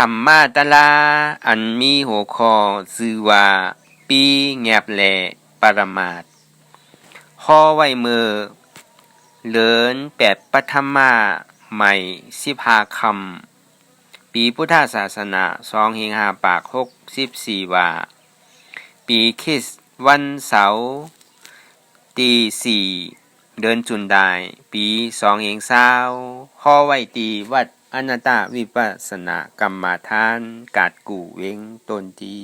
ธรรมาตลาอันมีหัวข้อชื่อว่าปีแงบแลปรมาสข้อไว้มือเลิน8ปัทมาใหม่15คำปีพุทธศาสนา2-5ปาก64ว่าปีคริสต์วันเสาร์ตี4เดือนจุนดายปี220ข้อไว้ตีวัดอนัตตวิปัสสนากรรมฐานกาดกู่เวงต้นที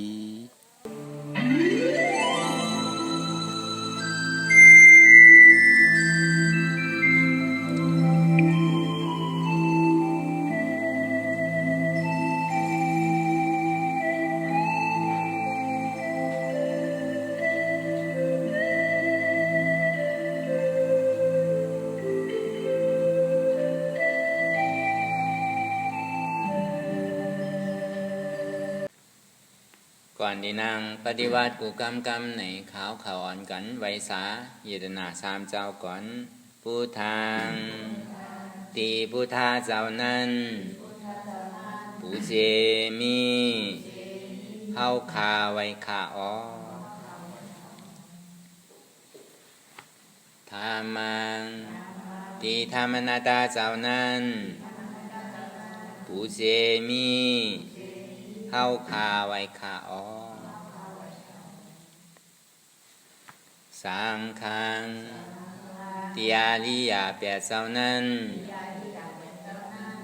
ก่อนที่นางปฏิวัติกูกำในขาวเขาอ่อนกันไวสาเยตนาสามเจ้าก่อนผู้ทางตีผู้ทาเจ้านั้นผู้เจมีเฮาคาไว้ขาอ๋อธรรมังตีธรรมนาตาเจ้านั้นผู้เจมีเฮาคาไว้ขาอ๋อสังฆังติอาริยาแปดเจ้านั้น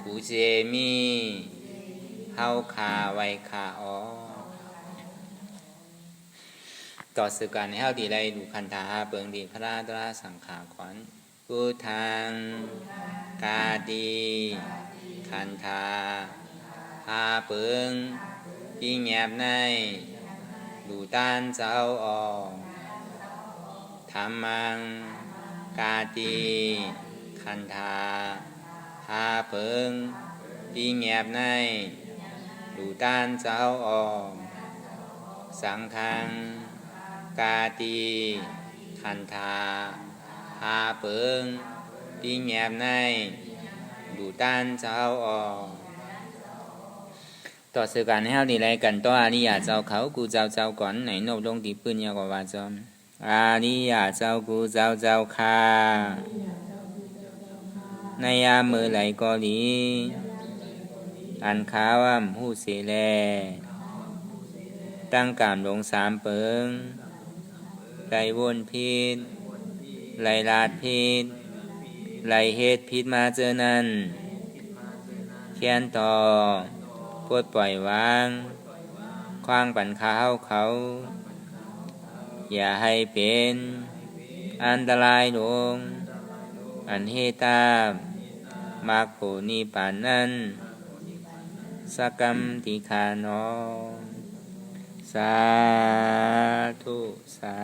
ผู้เจมีเฮาคาไว้ขาอ๋อต่อสื่อการให้เฮาดีไรดูคันธาเปิงดีพระราตราสังขาขวัญผู้ทางกาดีคันธาหาเปิงที่แงบในดูต้านเจ้าออกธรรมังกาตีคันธาหาเปิงที่แงบในดูต้านเจ้าออกสังฆังกาตีคันธาหาเปิงที่แงบในดูต้านเจ้าออกต่อสื่อการให้เฮาดีไรกันต่ออาริยะเจ้าเขากูเจ้าก่อนไหนนบลงที่ปืนยากว่าจอมอาริยะเจ้ากูเจ้าค่ะในยามมือไหลก็ดีอันข้าวหูเสแลตั้งกามลงสามเปิงไหลวนพิษไหลลาดพิษไหลเฮ็ดพิษมาเจอนั้นเขียนต่อปวดปล่อยวางคว้างปันข้าวเขาอย่าให้เป็นอันตรายลงอันเฮตามากโผนิปานนั้นสกรรมติคานอสาธุสา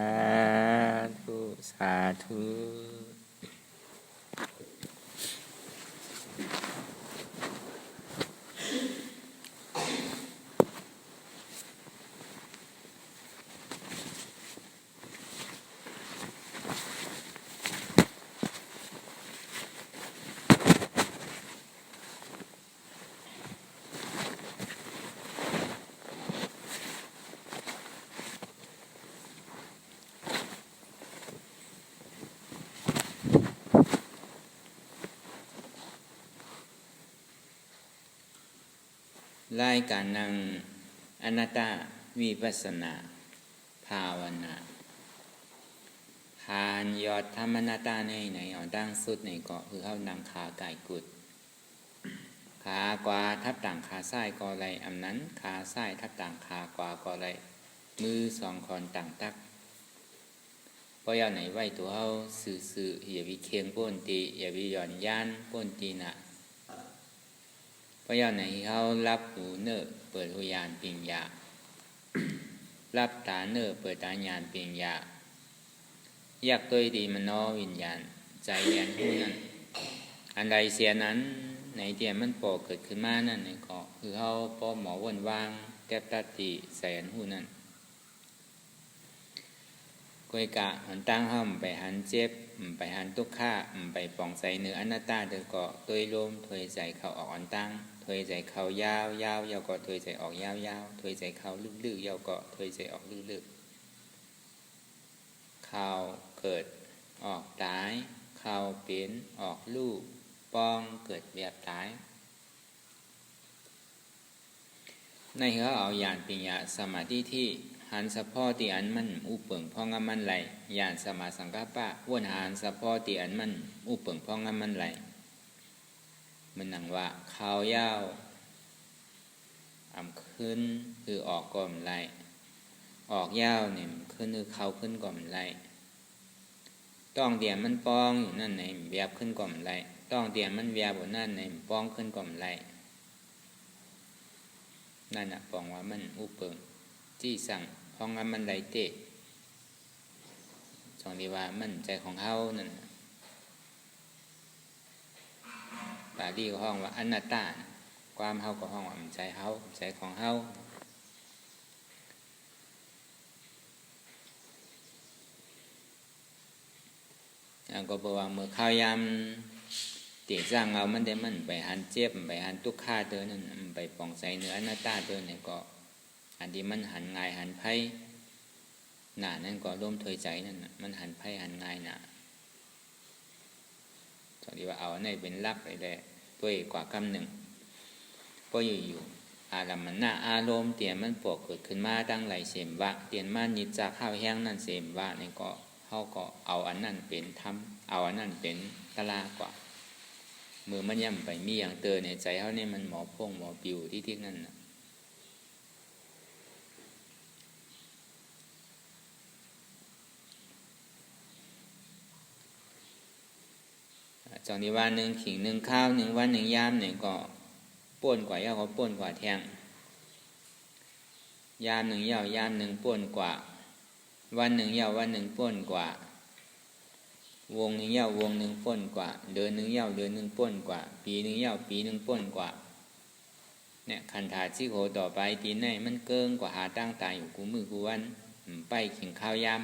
ธุสาธุรายการนั่งอนัตตวิปัสสนาภาวนาหานยอดธรรมนาตาในไหนอ่อนตั้งสุดในเกาะคือเข้านังขากายกุดขากว่าทับต่างขาซ้ายกอไรอำนั้นขาซ้ายทับต่างขากว่ากอไรมือสองคอนต่างตักเพราะยาไหนไหวตัวเขาสื่ออย่าวิเคียงป้นตีอย่าวิหย่อนย่านป้นตีนะเพราะยาไหนเขารับหูเนอเปิดหูยานปิงยารับตาเนอเปิดตาญาณปิงยาอยากตัวดีมันนอวิญญาณใจเรียนหูนั้นอันใดเสียนั้นในเดียมันโปเกิดขึ้นมานั่นในเกาะคือเขาพอหมอวนวางแก้ตัดตีแสนหูนั้นก ก้อยกะหันตั้งห้อมไปหันเจ็บไปหันทุกข้าไปปองใส่เนื้ออนัตตาเดือก็ตัวลมถอยใจเข้าออกอันตั้งถอยใจเข้ายาวยาวยาวก็ถอยใจออกยาวยาวถอยใจเข้าลึกๆยาวก็ถอยใจออกลึกๆเข้าเกิดออกตายเข้าเป็นออกลูกป้องเกิดแบบตายในเขาเอาญาณปัญญาสมาธิที่หันสะพ่อตีอันมันอุเปิงพ่องมันไหลญาณสมาสังกัปปะวนหันสะพ่อตีอันมันอุเปิงพ่องมันไหลมันนังว่าเขายาวขึ้นคือออกก่อมไหลออกยาวเนี่ยขึ้นคือเขาขึ้นก่อมไหลต้องเดียมมันป้องอยู่นั่นไหนเบียบขึ้นก่อมไหลต้องเดียมมันเบียบบนนั่นไหนป้องขึ้นก่อมไหลนั่นน่ะปองว่ามันอุเปิงจี้สั่งห้องมันไหลเตะสองดีว่ามันใจของเฮานั่นบาลีก็ห้องว่าอนัตตาความเฮาก็ห้องว่ามันใจเฮาใจของเฮาก็บอกว่าเมื่อข้าวยามเตียจ้างเอามันได้มันไปหันเจ็บไปหันทุกข้าเตอนั่นไปปองใส่เนื้ออนัตตาเตอเนี่ยก็อันที่มันหันง่ายหันไพ่หนานั่นก็ร่วมถอยใจนั่นมันหันไพ่หันง่ายหนาสวัสดีว่าเอาในเป็นลักไปเลยตัวเอกกว่ากำหนึ่งก็อยู่อารมณ์มันหน้าอารมณ์เตียนมันปวดเกิดขึ้นมาตั้งไหลเสมวะเตียนมันนิจจากข้าวแห้งนั่นเสมวะนี่ก็เขาก็เอาอันนั้นเป็นธรรมเอาอันนั้นเป็นตลากว่ามือมันย่ำไปมีอย่างเตอในใจเขาเนี่ยมันหมอพงหมอปิวที่นั่นนะจองนี้ว่าหนึ่งขิงหนึ่งข้าวหนึ่งวันหนึ่งยามเนี่ยก็ป่วนกว่ายาวเขาป่วนกว่าแทงยามหนึ่งยาวยามหนึ่งป่วนกว่าวันหนึ่งยาววันหนึ่งป่วนกว่าวงหนึ่งยาววงหนึ่งป่วนกว่าเดือนหนึ่งยาวเดือนหนึ่งป่วนกว่าปีหนึ่งยาวปีหนึ่งป่วนกว่าเนี่ยคันถาชิโหต่อไปตีไหนมันเกินกว่าหาตั้งตายอยู่กูมือกูวันไปขิงข้าวยาม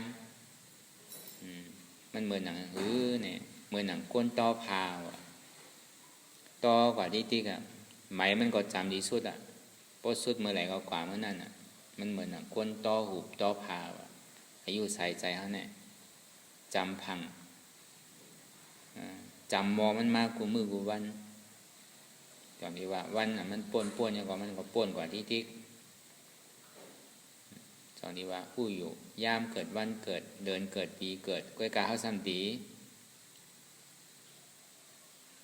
มันเหมือนหนังเนี่ยเหมือนหนังก้นต่อพาวต่อกว่าที่ติ๊กอะไหมมันก็จำดีสุดอะปดสุดเมื่อไหร่ก็กว่าเมื่อนั้นอะมันเหมือนหนังก้นต่อหูต่อพาวอายุใส่ใจเขาเนี่ยจำพังจำมองมันมากกูมือกูวันตอนที่ว่าวันอะมันป่วนอย่างกว่ามันก็ป่วนกว่าที่ติ๊กตอนที่ว่าผู้อยู่ยามเกิดวันเกิดเดือนเกิดปีเกิดก้อยกาเขาซ้ำตี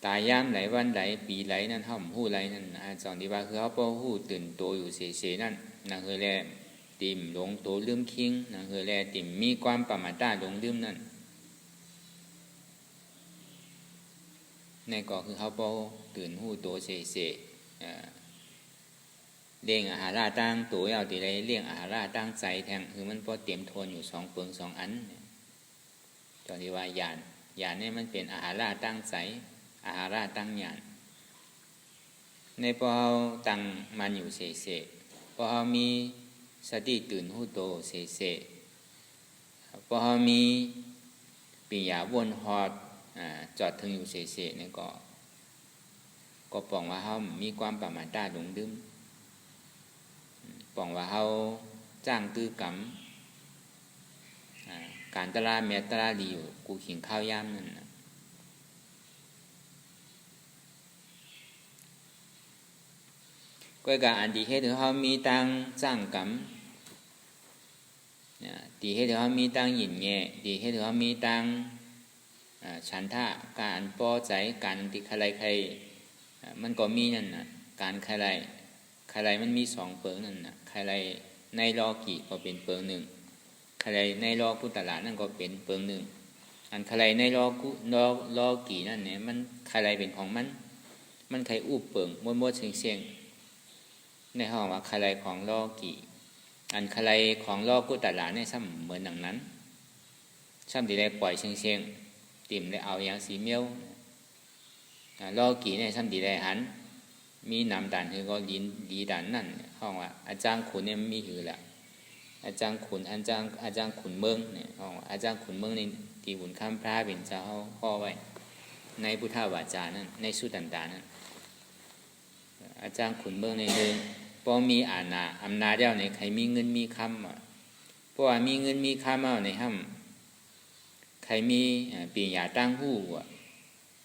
ตายยามไหลวันไหลปีไหลนั่นห้อมหู้ไหลนั่นสอนที่ว่าคือเขาพอหู้ตื่นตัวอยู่เฉยๆนั่นนั่นคือแลติ่มหลงตัวลืมคิงนั่นคือแลติ่มมีความประมาทหลงลืมนั่นในก็คือเขาพอตื่นหู้ตัวเฉยๆเลี้ยงอาหารตั้งตัวเอาตีไรเลี้ยงอาหารตั้งใจแทงคือมันพอเตรียมทวนอยู่2 เปิง 2 อันตอนที่ว่าญาณนี่มันเป็นอาหารตั้งใจอาหาราตั้งญาณในพอเราตั้งมันอยู่เฉยๆพอเรามีสติตื่นหู้โตเฉยๆพอเรามีปิยาวนฮอดจอดถึงอยู่เฉยๆนี่ก็ปองว่าเรามีความประมาทหลงลืมปองว่าเราจ้างตื้อกรรมการตลาดเมตตาดีอยู่กูขิงข้าวยามนั่นก็การอันดีให้ถือเขามีตังจ้างกรรมดีให้ถือเขามีตังหยินแง่ดีให้ถือเขามีตังฉันทะการพอใจการติใครใครมันก็มีนั่นน่ะการใครมันมี2 เปิงนั่นน่ะใครในรอกี่ก็เป็นเปิงหนึ่งใครในรอกุตละนั่นก็เป็นเปิงหนึ่งอันใครในรอกี่นั่นเนี่ยมันใครเป็นของมันใครอุบเปิงมดเสียงในห้องว่าใครของลอกี่อันใครของลอกุตละเนี่ยซ้ำเหมือนหนังนั้นซ้ำที่ได้ปล่อยเชียงติ่มได้เอาอย่างสีเมียวลอกี่เนี่ยซ้ำที่ได้หันมีนำด่านคือก็ดีด่านนั่นห้องว่าอาจารย์ขุนเนี่ยมีหือแหละ อาจารย์ขุนขุนเมืองเนี่ยอาจารย์ขุนเมืองในที่บุญคำพระเป็นเจ้าพ่อไว้ในพุทธวาจานั้นในสุตตันตานั้นอาจารย์ขุนเมืองในหนึ่งพอมีอำนาจแล้วในใครมีเงินมีคำเพราะว่ามีเงินมีคำเอาในห้ำใครมีปีญญาตั้งหู้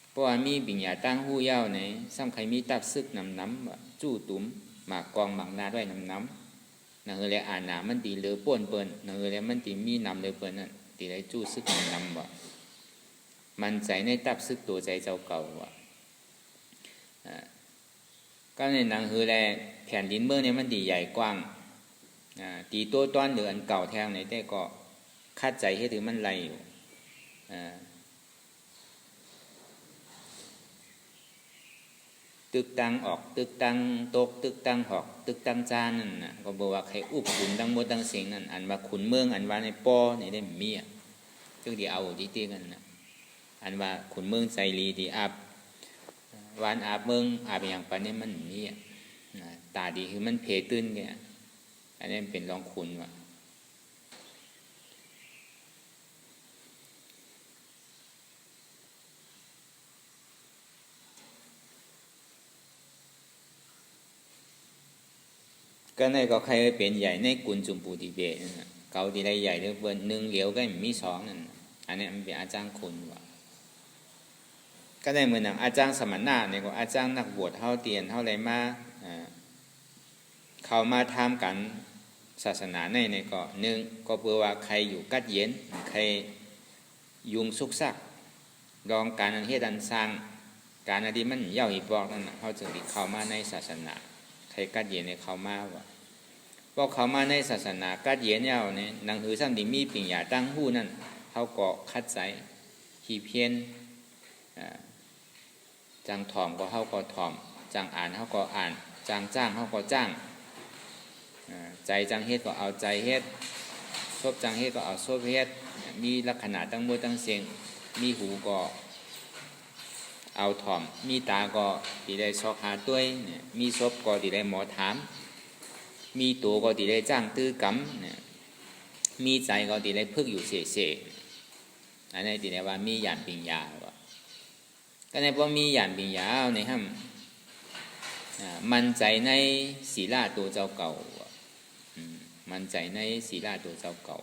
เพราะว่ามีปีญญาตั้งหู้เย้าในซ้ำใครมีตับซึกน้ำจู้ตุ้มหมากกองหมากนาด้วยน้ำนั่นคือเลยมันตีเหลือป่วนเปิ้นนั่นคือเลยมันตีมีนำเลยเปิ้นนั่นตีได้จู้ซึกน้ำมันใจในตับซึกตัวใจเจ้าเก่าก็ในหนังคือแลแผ่นดินเมืองเนี่ยมันดีใหญ่กว้างตีตัวต้อนหรืออันเก่าแทงในแต่ก็คาดใจให้ถือมันไหลอยู่ตึกตังออกตึกตังตกตึกตังหอกตึกตังจานนั่นนะก็บอกว่าใครอุบขุนดังหมดดังเสียงนั่นอันว่าขุนเมืองอันว่าในป้อในได้มีจึงดีเอาดีตีกันนะอันว่าขุนเมืองใจรีดีอาบวานอาบเมืองอาบอย่างปานนี้มันมีตาดีคือมันเพตื้นเนี่ยอันนี้เป็นรองขุนว่ะก็ในก็ใครเป็นใหญ่ในกุลจุมปูติเบศเกาดีได้ใหญ่หรือเบอร์หนึ่งเหลียวก็มีสองนั่นอันนี้มันเป็นอาจารย์คุณว่ะก็ได้เหมือนอย่างอาจารย์สมณะเนี่ยก็อาจารย์นักบวชเท่าเตียนเท่าไรมาเขามาทำกันศาสนาในก็หนึ่งก็เพื่อว่าใครอยู่กัดเย็นใครยุงซุกซักลองการอันเฮ็ดอันสร้างการอันที่มันเย่าอีปอกนั่นเขาจึงเข้ามาในศาสนาใครกัดเย็นในเขามาว่ะพอเขามาในศาสนากัดเย็นเย่าเนี่ยหนังหือซ้ำที่มีปิ่งยาตั้งหู้นั่นเขาก็คัดใจขี้เพี้ยนจังถ่อมก็เขาก็ถ่อมจังอ่านเขาก็อ่านจังจ้างเขาก็จ้างใจจังเฮ็ดก็เอาใจเฮ็ดซบจังเฮ็ดก็เอาซบเฮ็ดมีลักษณะตั้งมือตั้งเสียงมีหูก็เอาถ่อมมีตาก็ที่ได้ซอกหาด้วยมีซบก็ที่ได้หมอถามมีตัวก็ที่ได้จ้างตื้อกำมีใจก็ที่ได้พึกอยู่เฉยๆอันนี้ที่ได้ว่ามีหยาดปิญญาก็ในพอมีหยาดปิญญาในห้ำมันใจในศีลาตัวเจ้าเก่ามันใจในศีลาตัวเจ้าเก่า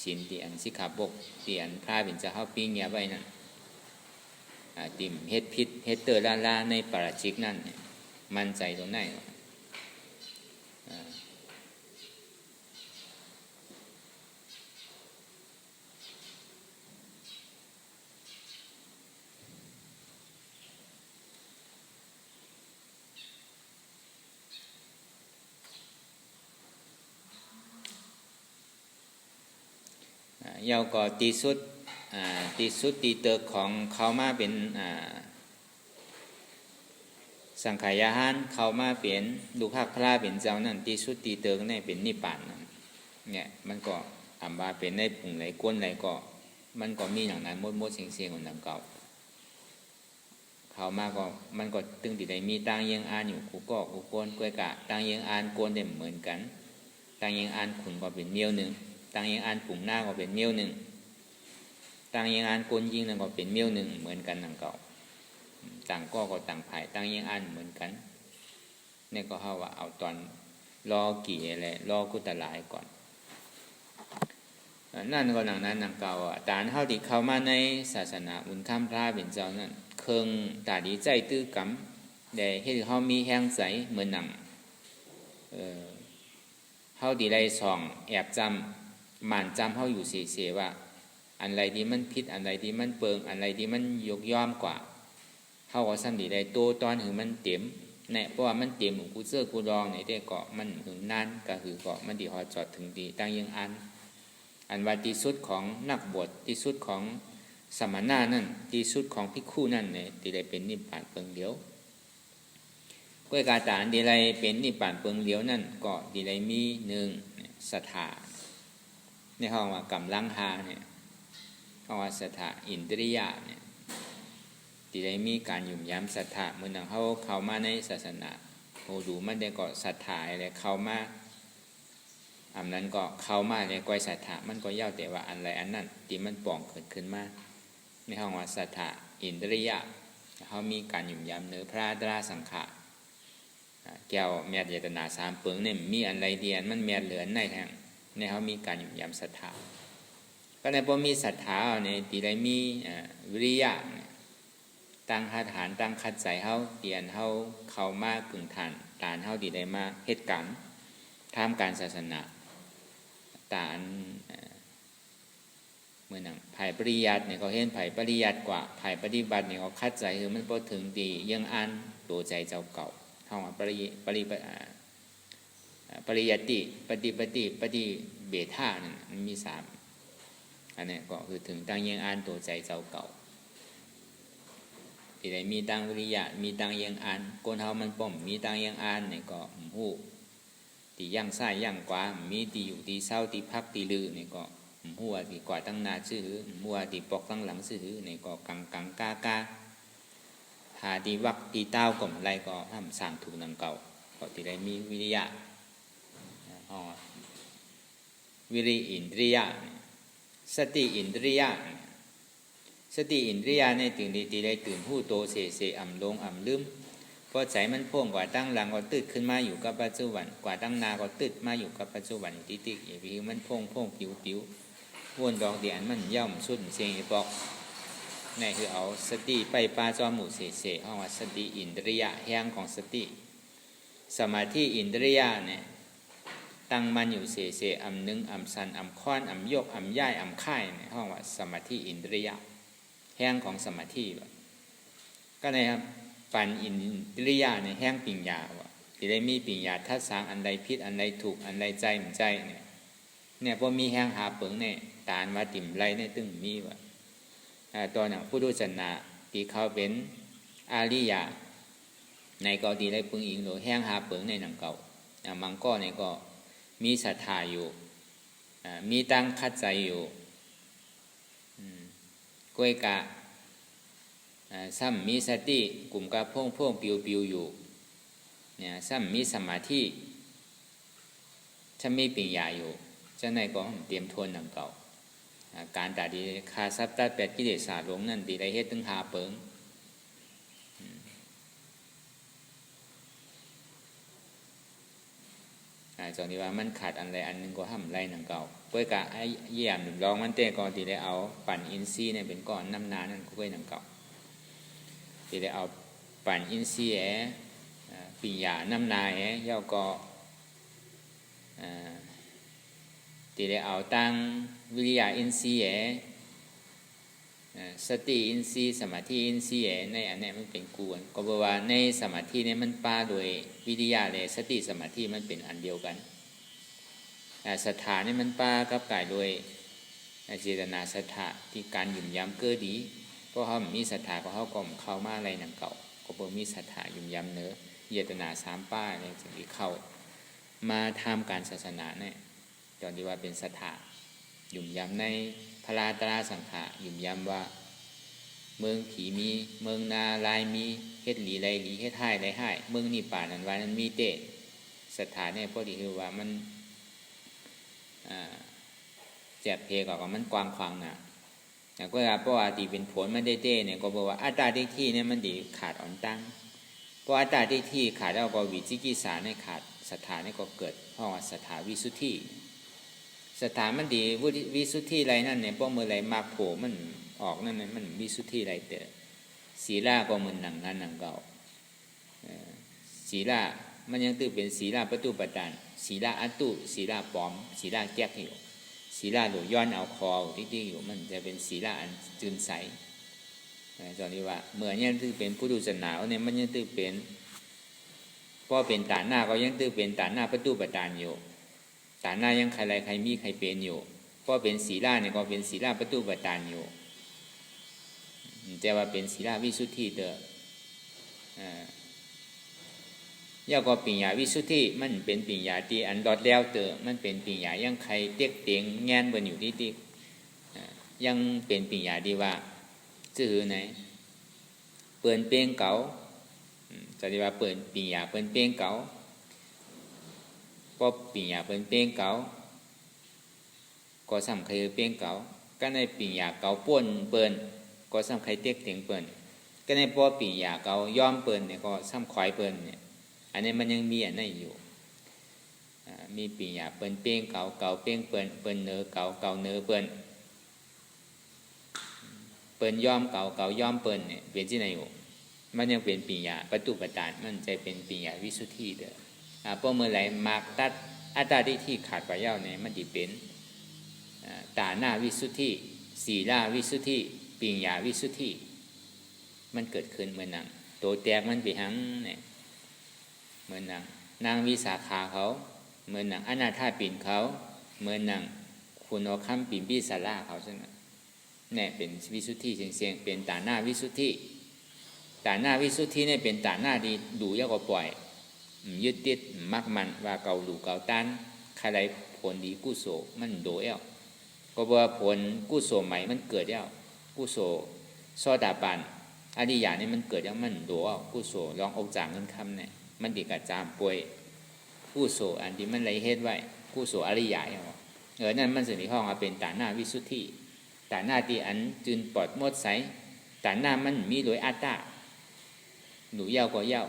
ศีลที่อันสิกขาบกที่อันพระเป็นเจ้าเฮาปิ้งเงียไว้นั่นติ่มเฮ็ดพิษเฮ็ดเตอร์ลาในปาราชิกนั่นมันใจตรงไหนเยาก็ตีสุดตีเตอของเขามาเป็นสังขายาหารเขามาเป็นลูกหักพระเป็นเจ้านั่นตีสุดตีเตอในเป็นนิพพานนั่นเนี่ยมันก็ทำว่าเป็นในผงไหลก้นไหลก็มันก็มีอย่างนั้นมดเสียงคนดังเก่าเขามาก็มันก็ตึงติดได้มีตั้งยังอ่านอยู่กูก็กูก้นกล้วยกะตั้งยังอ่านก้นได้เหมือนกันตั้งยังอ่านขุนก็เป็นเมี้ยวหนึ่งตั้งยังอ่านปุ่งหน้าก็เป็นเมี้ยวหนึ่งตั้งยังอ่านก้นยิงนั่นก็เป็นเมี้ยวหนึ่งเหมือนกันดังเก่าต่างก็ต่างภายตั้งยังอ่านเหมือนกันเนี่ยก็เขาว่าเอาตอนรอกี่อะไรรอกุตลายก่อนนั่นก็หนังนั้นหนังเก่าตานเท่าที่เข้ามาในศาสนาบุญข้ามพระเป็นเจ้านั่นเคืองตาดีใจตื้อกำแต่ให้เขามีแห้งใสเหมือนหนังเขาดีได้ส่องแอบจำหมั่นจำเขาอยู่เสียว่าอันไรที่มันผิดอันไรที่มันเปิงอันไรที่มันยกย่อมกว่าเขาก็ซ้ำดีได้โตตอนถึงมันเต็มเนี่ยเพราะว่ามันเต็มของกูเสื้อกูรองในแต่เกาะมันถึงนั่นก็คือเกาะมันดีหอจอดถึงดีตั้งยังอันว่าที่สุดของนักบวชที่สุดของสมณะนั่นที่สุดของภิกขุนั่นเนี่ยที่ได้เป็นนิพพานเปิงเดียวก้วยกาตานที่ได้เป็นนิพพานเปิงเดียวนั่นก็ที่ได้มีหนึ่งศรัทธาในห้องว่ากำลังหาเนี่ยห้องว่าศรัทธาอินทริยะเนี่ยที่ได้มีการหยุ่มย้ำศรัทธาเมื่อนั้นเข้ามาในศาสนาโอ้ดูมันได้ก็ศรัทธาอะไรเข้ามา อันนั้นก็เข้ามาในก้อยศรัทธามันก็เย่าแต่ว่าอันไรอันนั้นที่มันป่องเกิดขึ้นมาในห้องว่าศรัทธาอินทริยะเขามีการหยุ่มยำเนื้อพระตราสังขะแก้วเมียดเจตนาสามเปิงเนี่ยมีอันไรเดียนมันเมียดเหลือนในทางในเขามีการหยุ่มยำศรัทธาก็ในพอมีศรัทธาเนี่ยที่ได้มีวิริยะตั้งคาฐานตั้งคัดใจเขาเตียนเขาเข้ามากึ่งฐานตานเขาที่ได้มาเหตุการณ์ทำการศาสนาตานเมื่อนั้นไผ่ปริยัติเนี่ยเขาเห็นไผ่ปริยัติกว่าไผ่ปฏิบัติเนี่ยเขาคัดใจคือมันพอถึงดียังอันตัวใจเจ้าเก่าเท่ากับปริยัติปฏิเบธาเนี่ยมันมีสามอันนี้ก็คือถึงตั้งยังอันตัวใจเจ้าเก่าที่ใดมีตั้งวิริยะมีตั้งยังอันโกนเฮามันป้อมมีตั้งยังอันเนี่ยก็หูตีย่างซ้ายย่างขวามีตีอยู่ตีเศร้าตีพักตีลือเนี่ยก็หัวตีกว่าตั้งนาชื่อหัวตีปอกตั้งหลังชื่อเนี่ยก็กังกาหาตีวักตีเต้าก่อมไรก็ทำสั่งถูกนังเก่าก็ที่ใดมีวิริยะวิริอินทริยะสติอินทริยะสติอินทริยะในถึงดีได้ตื่นผู้โตเสอ่ำลงอ่ำลืมพอใจมันพ่วงกว่าตั้งหลังก็ตืดขึ้นมาอยู่กับปัจจุบันกว่าตั้งนาก็ตืดมาอยู่กับปัจจุบันติ๊กอย่างนี้มันพ่วงปิววนดอกเดียนมันย่อมสุดเสียงบอกนี่คือเอาสติไปปาจอมหมู่เสห้องว่าสติอินทริยะแห่งของสติสมาธิอินทริยะเนี่ยตั้งมันอยู่เสอ่ำนึงอ่ำสันอ่ำค้อนอ่ำยกอ่ำย่ายอ่ำค่ายเนี่ยห้องว่าสมาธิอินทริยะแห่งของสมาธิก็นะครับปันอินทริยะในแห่งปิญญาว่าที่ได้มีปิญญาทัศสางอันใดผิดอันใดถูกอันใดใจเหมือนใจเนี่ยพอมีแห่งหาเปิงเนี่ยตานว่าติ่มไรเนี่ยตึงมีว่าตอนอย่างผู้ดูจนะที่เขาเป็นอาริยะในกอดีได้ปึงอิงหรือแห่งหาเปิงในหนังเก่ามังก็เนี่ยก็มีศรัทธาอยู่มีตั้งคัดใจอยู่ก้อยกะซ้ำมีสติกลุ่มกะพ่วงปิวอยู่เนี่ยซ้ำมีสมาธิถ้ามีปิญญาอยู่จะในก็เตรียมทวนหนังเก่าการตัดดีคาซับตัดแปดกิเลสาลงนั่นตีได้เฮ็ดถึงหาเปิงจนที่ว่ามันขาดอันใดอันนึงก็ห้ามไรหนังเก่าเพื่อกะไอ้เยี่ยมหนึ่งลองมันเต้ก่อนตีได้เอาปั่นอินทรีย์เนี่ยเป็นก้อนน้ำนานั่นก็เป็นหนังเก่าตีได้เอาปั่นอินทรีย์ปิญญาน้ำนาเย่าก็ตีได้เอาตั้งวิริยะอินทรีย์สติอินทรีย์สมาธิอินทรีย์ในอันนี้มันเป็นกวนก็บอกว่าในสมาธิเนี่ยมันป้าโดยวิริยะเลยสติสมาธิมันเป็นอันเดียวกันศรัทธาเนี่ยมันป้ากับกายโดยเจตนาศรัทธาที่การหยุ่มย้ำเกิดดีเพราะเขามีศรัทธาเพราะเขาก็เข้ามาอะไรหนังเก่าก็บอกมีศรัทธาหยุ่มย้ำเนื้อเจตนาสามป้าเนี่ยจึงเข้ามาทำการศาสนาเนี่ยตอนที่ว่าเป็นศรัทธาหยุ่มย้ำในพระตราสังขะหยุ่มย้ำว่าเมืองผีมีเมืองนาลายมีเฮ็ดหลีไรหลีเฮ็ดให้ไรให้เมืองนี่ป่านั้นว่านั้นมีเตะศรัทธาเนี่ยพอดีคือว่ามันแจบเพกออกมันกว้างขวางนะแต่ก็เพราะว่าตีเป็นผลมันได้เต้เนี่ยก็บอกว่าอัตตาที่ที่เนี่ยมันดีขาดอ่อนตั้งเพราะอัตตาที่ที่ขาดแล้วก็วิจิกิจฉาเนี่ยขาดศรัทธาเนี่ยก็เกิดเพราะว่าศรัทธาวิสุทธิศรัทธามันดีวิสุทธิไรนั่นเนี่ยเพราะเมื่อไรมาโผล่มันออกนั่นมันวิสุทธิไรเตอศีลาก็มันหนังงานหนังเก่าศีลามันยังตื้อเป็นศีลาประตูประดานศีลาอัตุศีลาปลอมศีลาแก๊กอยู่ศีลาหลุดย้อนเอาคอที่อยู่มันจะเป็นศีลาอันจืนใสตอนนี้ว่าเมื่อยังตื้อเป็นผู้ดูศาสนาเนี่ยมันยังตื้อเป็นเพราะเป็นตาหน้าก็ยังตื้อเป็นตาหน้าประตูประดานอยู่ตาหน้ายังใครมีใครเป็นอยู่เพราะเป็นศีลาเนี่ยก็เป็นศีลาประตูประดานอยู่แต่ว่าเป็นศีลาวิสุทธิเด้อย่าก็ปิญญาวิสุทธิมันเป็นปิญญาที่อันดอดแล้วเตอมันเป็นปิญญายังใครเต็กเตียงแงนบนอยู่ที่ยังเป็นปิญญาดีว่าชื่อไหนเปิ่นเป้งเก๋าจะดีว่าเปิ่นปิญญาเปิ่นเป้งเก๋าพอปิญญาเปิ่นเป้งเก๋า ก็ซ้ำใครเปี้ยงเก่าก็ในปิ่งยาเก่าป่วนเปิ้นก็ซ้ำใครเต็กเตียงเปิ้นก็ในป้อปิ่งยาเก่าย้อมเปิ้นเนี่ยก็ซ้ำควายเปิ้นเนี่ยอันนี้มันยังมีอันนั้นอยู่มีปิ่งยาเปิ้นเปี้ยงเก่าเก่าเปี้ยงเปิ้นเปิ้นเนื้อเก่าเก่าเนื้อเปิ้นเปิ้นย้อมเก่าเก่าย้อมเปิ้นเนี่ยเป็นที่ไหนอยู่มันยังเป็นปิ่งยาประตูประตานมันจะเป็นปิ่งยาวิสุทธิเด้อพอเมื่อไหร่มากตัดอัตตาที่ขาดไปยาวเนี่ยมันจะเป็นตาหน้าวิสุทธิสีลาวิสุทธิปิญญาวิสุทธิมันเกิดขึ้นเหมือนนางตัวแตกมันไปหังเนี่ยเหมือนนางวิสาขาเขาเหมือนนางอนาถาปิ่นเขาเหมือนนางคุณอคัมปิ่นพิสาราเขาใช่ไหมเนี่ยเป็นวิสุทธิเสียงเป็นตาหน้าวิสุทธิตาหน้าวิสุทธิเนี่ยเป็นตาหน้าดีดูยากกว่าปล่อยยึดติดมักมันว่าเกาดูเกาตันใครผลดีกุศลมันโดเอลก็ว่าผลกุศลใหม่มันเกิดแล้วกุศลซอดาปันอริยานี่มันเกิดแล้วมันโดเอากุศลลองเอาจางเงินคำเนี่ยมันดีกับจามป่วยกุศลอันที่มันไหลเฮ็ดไว้กุศลอริยานั่นมันสิ่งที่ห้องเป็นตาหน้าวิสุทธิตาหน้าที่อันจืนปลอดมดใสตาหน้ามันมีโดยอัตตาดูเย้าก็เย้า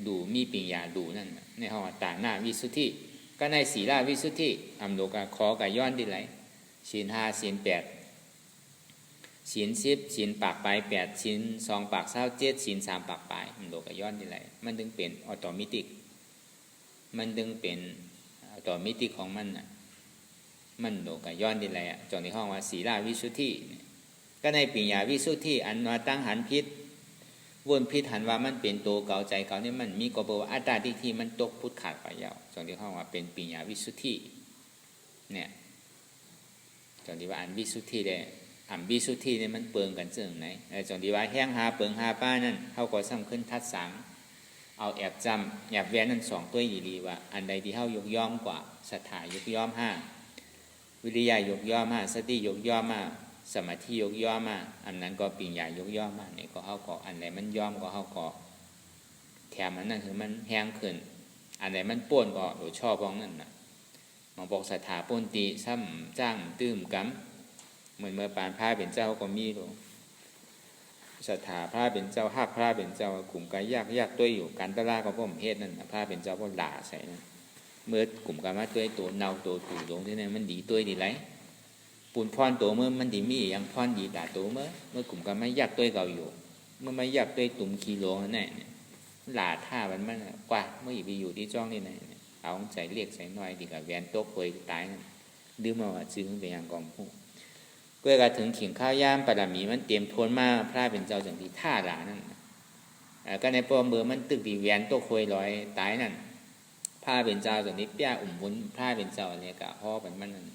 ดูมีปิญญาดูนั่นในห้องตาหน้าวิสุทธิก็ในศีลวิสุทธิอำโลกาขอกับย้อนดีไหลศีล5ศีล8ศีล10ศีลปากปลาย8ศีล2ปาก27ศีล3ปากปลายอำโลกาย้อนดีไหลมันถึงเป็นออโตเมติกมันถึงเป็นออโตเมติกของมันน่ะมันโลกาย้อนดีไหลจนในห้องว่าศีลวิสุทธิก็ในปิญญาวิสุทธิอันว่าตั้งหันพิษวนพิษหันว่ามันเป็นตัวเก่าใจเก่านี่มันมีกบฏอัตตาที่มันตกพุทธขาดไปยาวจนที่ห้องว่าเป็นปิญญาวิสุทธิเนี่ยจนที่ว่าอันวิสุทธิได้อันวิสุทธิเนี่ยมันเปิงกันเสื่อมไหนจนที่ว่าแห้งหาเปิงหาป้านั่นเขาก็ซ้ำขึ้นทัดสังเอาแอบจำแอบแวนนั่น2ตัวดีๆว่าอันใดที่เขายกย่อมกว่าศรัทธายกย่อม5วิริยะยกย่อม5สติยกย่อม5สมาธิยกย่อมอันนั้นก็ปิญญายกย่อมนี่ก็เขาก็อันไหนมันย่อมก็เขาก็แถมมันนั่นคือมันแห้งขึ้นอันไหนมันป่วนก็โดยชอบของนั่นน่ะมองบอกศรัทธาป่นตีซ้ำจ้างตื้มกำเหมือนเมื่อปานพระเป็นเจ้าก็มีหรอกศรัทธาพระเป็นเจ้าหักพระเป็นเจ้ากลุ่มกายยากตัวอยู่การตลาก็พ่อมเฮ็ดนั่นพระเป็นเจ้าก็ด่าใส่นั่นเมื่อกลุ่มกายมาตัวเนาตัวตู่ลงที่นั่นมันดีตัวดีไรปูนพรตัวเมื่อมันดีมีอย่างพรดีด่าตัวเมื่อกลุ่มกายไม่ยากตัวเก่าอยู่เมื่อไม่ยากตัวตุ่มขีโลนั่นแหละหลาท่ามันกว่าเมื่อไปอยู่ที่จ้องนี่ไหนเอาใจเรียกใส่น้อยดีกับแวนโต๊ะเคยตายนั่นดื้อมาว่าซื้อเป็นอย่างกองผู้ก็กระถึงขิงข้าวย่ามปรามีมันเตรียมทวนมาพระเป็นเจ้าจังที่ท่าหลานั่นก็ในปอมเบอร์มันตึกดีแวนโต๊ะเคยลอยตายนั่นพระเป็นเจ้าจังที่เปี้ยวุ้นพระเป็นเจ้าเนี่ยกะพ่อเป็นมันนั่น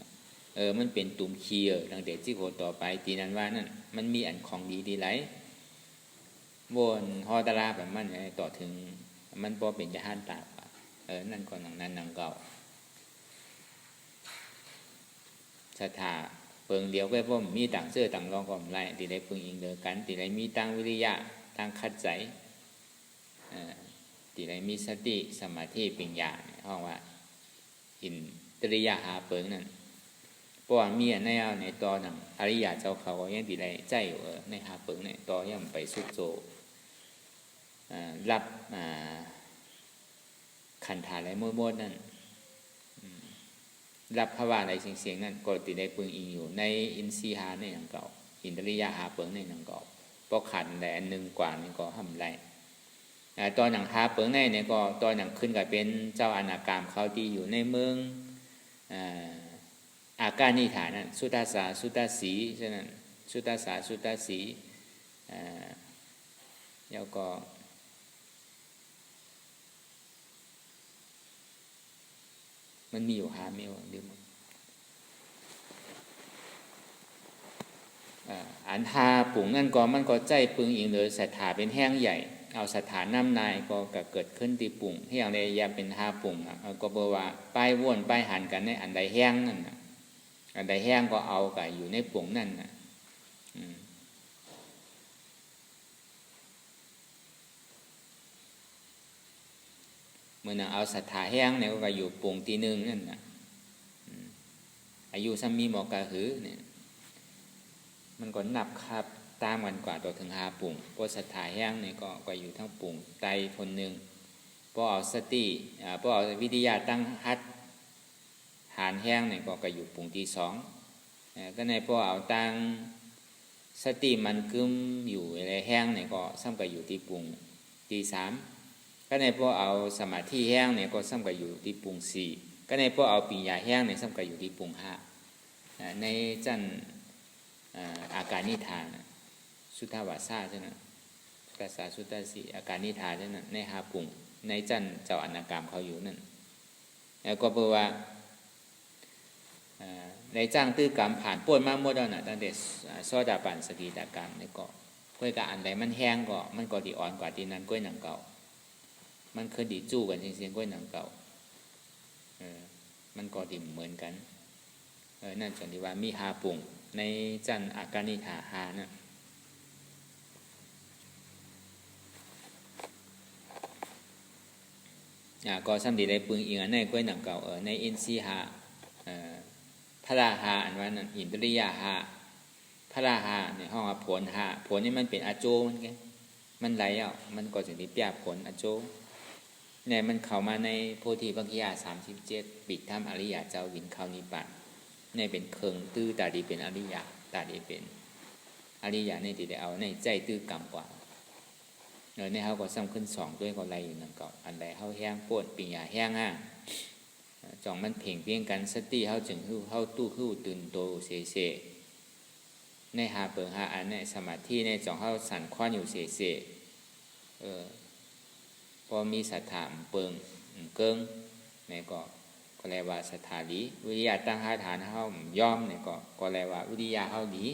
มันเป็นตุ่มเคียดังเด็กที่โคต่อไปตีนั้นว่านั่นมันมีอันของดีไหลวนฮอตลาแบบมันต่อถึงมันพอเป็นจะหันตานั่นก่อนนั้นนังเก่าศรัทธาเปิงเดียวก็พ่อมีต่างเสื้อต่างรองก่อมไรตีได้เปิงอิงเดียวกันตีได้มีตั้งวิริยะตั้งคัดใจตีได้มีสติสมาธิปัญญาห้องว่าอินตริยะหาเปิงนั่นเพราะว่ามีในเอาในตอนนั้นอริยะเจ้าเขาก็ยังตีได้ใจอยู่ในหาเปิงในตอยังไปสุดโจรับขันธาอะไรมดนั่นรับภาวะอะไรเสียงนั่นก็ติดได้เปิงอิงอยู่ในอินทรีหาในหนังเก่าอินทริยาหาเปิงในหนังเก่าเพราะขันแต่อันหนึ่งกว่านี่ก็ห้ามไรตอนหนังหาเปิงในเนี่ยก็ตอนหนังขึ้นกับเป็นเจ้าอนาคามเขาที่อยู่ในเมืองอาการนิฐานนั่นสุตาสาสุตาสีฉะนั้นสุตาสาสุตาสีแล้วก็มันมีอยู่5 เมลเดียวอันหาปุ่งนั่นก็มันก็ใจปึงอีกเลยศรัทธาเป็นแห้งใหญ่เอาศรัทธาน้ำนายก็เกิดขึ้นที่ปุ่งแห้งเลยยาเป็นหาปุ่งก็บอกว่าป้ายว่นป้ายหันกันในอันใดแห้งนั่นอันใดแห้งก็เอากับอยู่ในปุ่งนั่นเมื่อเอาศรัทธาแห้งเนี่ยก็อยู่ปุ่งที่หนึ่งนั่นไอ อายุซ้ำมีหมอกะหือเนี่ยมันก็นับครับตามกันกว่าตัวถึง5ปุ่งพวกศรัทธาแห้งเนี่ยก็อยู่ทั้งปุ่งไตคนหนึ่งพอเอาสติพอเอาวิทยาตั้งฮัดฐานแห้งเนี่ยก็อยู่ปุ่งที่2ก็ในพอเอาตั้งสติมันกึมอยู่อะไรแห้งเนี่ยก็ซ้ำกับอยู่ที่ปุ่งที่3ก็ในพวกเอาสมาธิแห้งเนี่ยก็ซ้ำกับอยู่ที่ปุ่ง4ก็ในพวกเอาปัญญาแห้งเนี่ยซ้ำกับอยู่ที่ปุ่ง5ในจันอาการนิทานสุทธาวาสาใช่ไหมภาษาสุตตสีอาการนิทานใช่ไหมใน5ปุ่งในจันเจ้าอนาคามเขาอยู่นั่นแล้วก็เพราะว่าในจ้างตื้อกรรมผ่านป่วนมาหมดแล้วนะตั้งแต่โซดาปันสกิตากรรมนี่ก็ก้อยกับอันใดมันแห้งก็มันก็ดีอ่อนกว่าที่นั้นก้อยหนังเก่ามันเคยดีจู้กันจริงๆก้อยหนังเก่ามันก็ดีเหมือนกันนั่นจนที่ว่ามี5ปุ่งในจันอาการนิทา5นะก็สำดีได้ปึงอีกอันในก้อยหนังเก่าในอินทรีหาพระราหาอันว่านั่นอินทริยาหาพระราหาในห้องผลหาผลนี่มันเป็นอโจมันไหลมันก็จะได้เปียผลอโจเนี่ยมันเข้ามาในโพธิปัญญา37ปิดถ้ำอริยะเจ้าวินเขานิพพานเนี่ยเป็นเคิงตื้อตาดีเป็นอริยะตาดีเป็นอริยะในที่ได้เอาในใจตื้อกรรมกว่าในเขาก็ซ้ำขึ้น2ด้วยก็ไรอยู่นั่นก็อันใดเขาแห้งปวดปิญญาแห้งจ่องมันเพ่งเพียงกันสติเขาจึงเขาตู้ขึ้นตื่นโตเสในหาเปิงหาอันในสมาธิในจ่องเขาสั่นคว้านอยู่เสพอมีศรัทธาเปิงเกิงในก็เรียกว่าศรัทธาดีวิริยะตั้งหาฐานเขาย่อมในก็เรียกว่าวิริยะเขาดี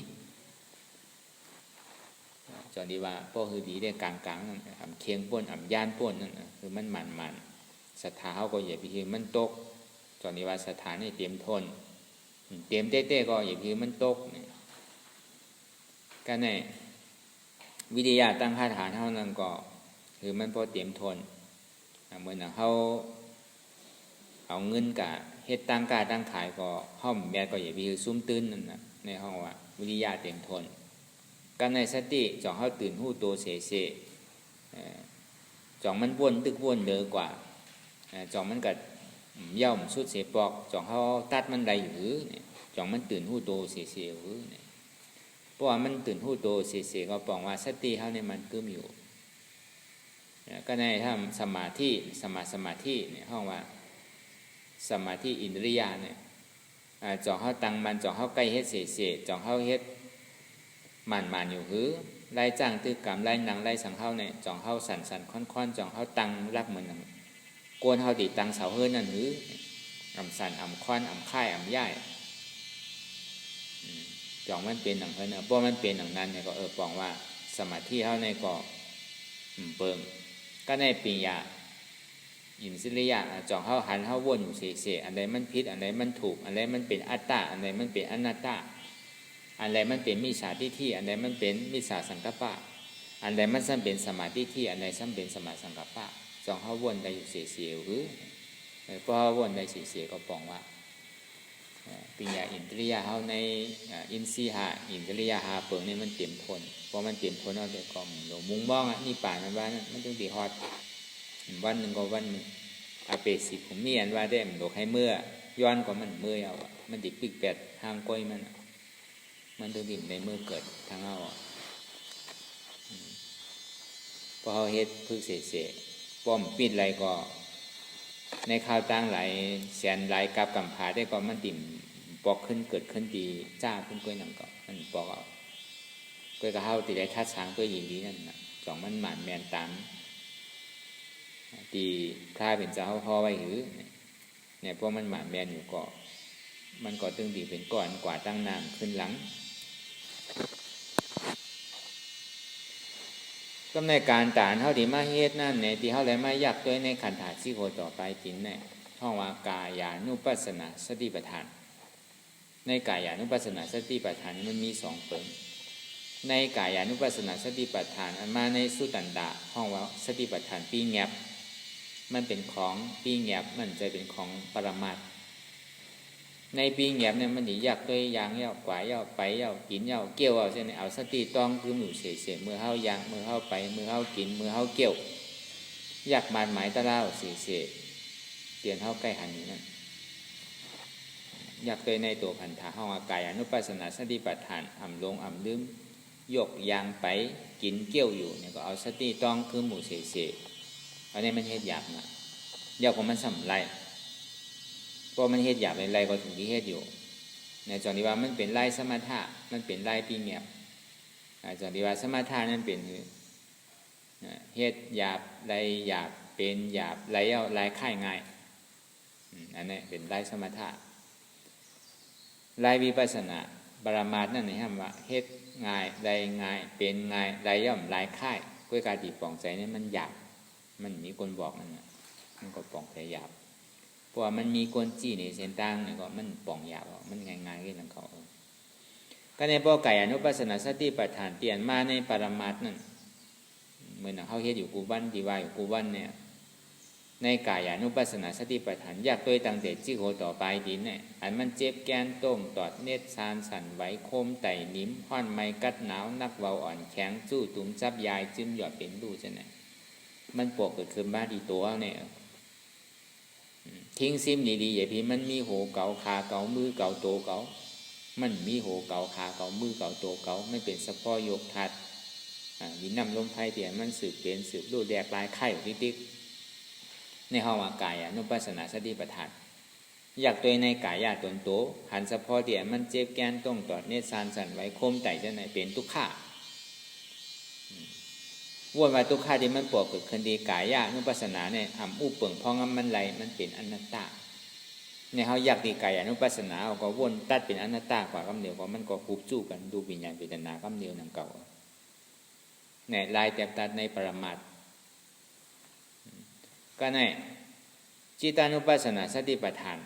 จนดีว่าพวกคือดีได้กลางๆนั่นเคียงป้นย่านป้นนั่นคือมันมันศรัทธาเขาก็อย่าไปคือมันตกจนดีว่าศรัทธานี่เตรียมทนเตรียมเต้ๆก็อย่าไปคือมันตกก็ในวิริยะตั้งหาฐานเขานั่นก็คือมันพอเตรียมทนเหมือนเขาเอาเงินกับเฮ็ดตั้งกาตั้งขายก็ห้อมแม่ก็อย่าไปคือซุ่มตื้นนั่นนะในห้องว่าวิริยะเตรียมทนกันในสติจ่องเขาตื่นหู้โตเสจ่องมันวนตึกวนเดือกว่าจ่องมันกัดย่อมสุดเสปอกจ่องเขาตัดมันใดหรือจ่องมันตื่นหู้โตเสหรือเพราะว่ามันตื่นหู้โตเสก็ปองว่าสติเขาเนี่ยมันกึมอยู่ก็ในถ้าสมาธิสมาธิเนี่ยห้องว่าสมาธิอินทรียะเนี่ยจ่องเขาตั้งมันจ่องเขาใกล้เฮ็ดเสจ่องเขาเฮ็ดมันอยู่หือไล่จ้างตื้อกรรมไล่นางไล่สังเข้าเนี่ยจ่องเข้าสั่นค่อนจ่องเข้าตังรักเหมือนหนังกวนเข้าติตังเสาเฮิรนั่นหือสั่นค่อนค่ายย่ายจ่องมันเป็นหนังเฮิรเพราะมันเป็นหนังนั้นเนี่ยก็ปองว่าสมาธิเข้าในก็เปิงก็ในปิญญาอินทรียะจ่องเข้าหันเข้าวนอยู่เสอันใดมันผิดอันใดมันถูกอันใดมันเป็นอัตตาอันใดมันเป็นอนัตตาอันใดมันเป็นมิจฉาทิฏฐิอันใดมันเป็นมิจฉาสังกัปปะอันใดมันซ้ำเป็นสมาธิที่อันใดซ้ำเป็นสมาสังกัปปะจองเขาวนได้อยู่เสียหรือพอวนได้เสียก็ปองว่าปิญญาอินทรียะเขาในอินทรีหะอินทรียะหาเปิงนี่มันเต็มทนพอมันเต็มทนเอาเดี๋ยวก็หลงมุงบ้องนี่ป่ามันว่ามันต้องตีฮอดวันหนึ่งก็วันหนึ่งอาเปสิผมมีอันว่าได้มันโดกให้เมื่อย้อนก็มันเมื่อเอามันดิปิกแปดห้างก้อยมันถึงดิ่มในมือเกิดทางเอาพอเขาเฮ็ดพึกเสป้อมปิดไรก็ในข่าวต่างหลายแสนหลายกับกำพาได้ก็มันติ่มปอกขึ้นเกิดขึ้นดีจ้าขึ้นกล้วยหนังก็มันปอกเอากล้วยกระเฮาตีได้ทัดช้างตัวหญิงดีนั่นนะจ่องมันหมานแมนตามตีพระเป็นเจ้าพ่อไว้หือเนี่ยพวกมันหมานแมนอยู่ก็มันก็ตึงดีเป็นก่อนกว่าตั้งนานขึ้นหลังก็ในการตานเท่าที่มาเฮ็ดนั่นเนี่ยที่เท่าไรมายักด้วยในขันธาสิโกต่อไปจินเนี่ยห้องว่ากายานุปัสสนาสติปัฏฐานในกายานุปัสสนาสติปัฏฐานมันมี2เปิงในกายานุปัสสนาสติปัฏฐานอันมาในสุตันดาห้องว่าสติปัฏฐานปีแงบมันเป็นของปีแงบมันจะเป็นของปรมัตถ์ ในปีเงียบเนี่ยมันอยากตัวอย่างเย้ากว่าเย้าไปเย้ากินเย้าเกี่ยวเอาเช่นเอาสติต้องคือมือเสียเมื่อเฮาย่างเมื่อเฮาไปเมื่อเฮากินเมื่อเฮาเกี่ยวอยากมาหมายตะเล่าเสียเตียนเฮาใกล้หันอยู่นั่นอยากตัวในตัวพันธะเฮาอากายอนุปัสสนาสติปัฏฐานอ่ำลงอ่ำลืมยกยางไปกินเกี่ยวอยู่เนี่ยก็เอาสติต้องคือหมู่เสียอันนี้มันเฮ็ดหยาบนะเดี๋ยวของมันสำไรพอมันเฮ็ดหยาบในไรก็ถึงที่เฮ็ดอยู่ในจอนที่ว่ามันเป็นไรสมถะมันเป็นไรปีเงียบจอนที่ว่าสมถะนั่นเป็นเฮ็ดหยาบไรหยาบเป็นหยาบไรเอาไรค่ายง่ายอันนี้เป็นไรสมถะไรวิปัสสนาปรมาสนั่นนี่ฮะว่าเฮ็ดง่ายไรง่ายเป็นง่ายไรย่อมไรค่ายด้วยการตีป่องใจนี่มันหยาบมันมีคนบอกมันก็ป่องใจหยาบเพราะว่ามันมีคนจี้ในเส้นตั้งเนี่ยก็มันป่องหยาบมันง่ายๆกันเขาก็ในปอไก่อนุปัสสนาสติปัฏฐานเปลี่ยนมาในปรมาสนั่นเหมือนเขาเฮ็ดอยู่กูบันที่ว่าอยู่กูบันเนี่ยในกายอนุปัสสนาสติปัฏฐานอยากตัวตั้งแต่จิโกต่อไปดินเนี่ยอันมันเจ็บแกนต้มตอดเน็ดซานสั่นไหวโคมไต่นิ้มห้อนไม้กัดหนาวนักเว้าอ่อนแข็งจู้ตุ้มจับยายจิ้มหยอดเป็นดูใช่ไหมมันปกเกิดขึ้นบ้าดีตัวเนี่ยทิ้งซิมดีๆอย่าพี่มันมีโหเก่าขาเก่ามือเก่าโตเก่ามันมีโหเก่าขาเก่ามือเก่าโตเก่าไม่เป็นสะพ้อยกทัดยินนำลมไพ่เตี่ยมันสืบเป็นสืบรูดแดกลายไข่ติ๊กในห้องอากายอนุปัสสนาสติปัฏฐานอยากตัวในกายตนโตหันสะพ้อเตี่ยมันเจ็บแกนต้องตอดเนซานสั่นไว้โคมไต่จะไหนเป็นทุกข้าวนมาทุกข้าที่มันปวดเกิดขึ้นดีกายอนุปัสสนาเนี่ยอ่ำอู้เปิงพองมันไหลมันเป็นอนัตตาในเขาอยากดีกายอนุปัสสนาเอาก็วนตัดเป็นอนัตตากว่ากำเดียวก็มันก็คูบจู้กันดูวิญญาณเวทนากำเดียวนั่งเก่าเนี่ยลายแตบตัดในปรมาสก็ในจิตานุปัสสนาสติปัฏฐาน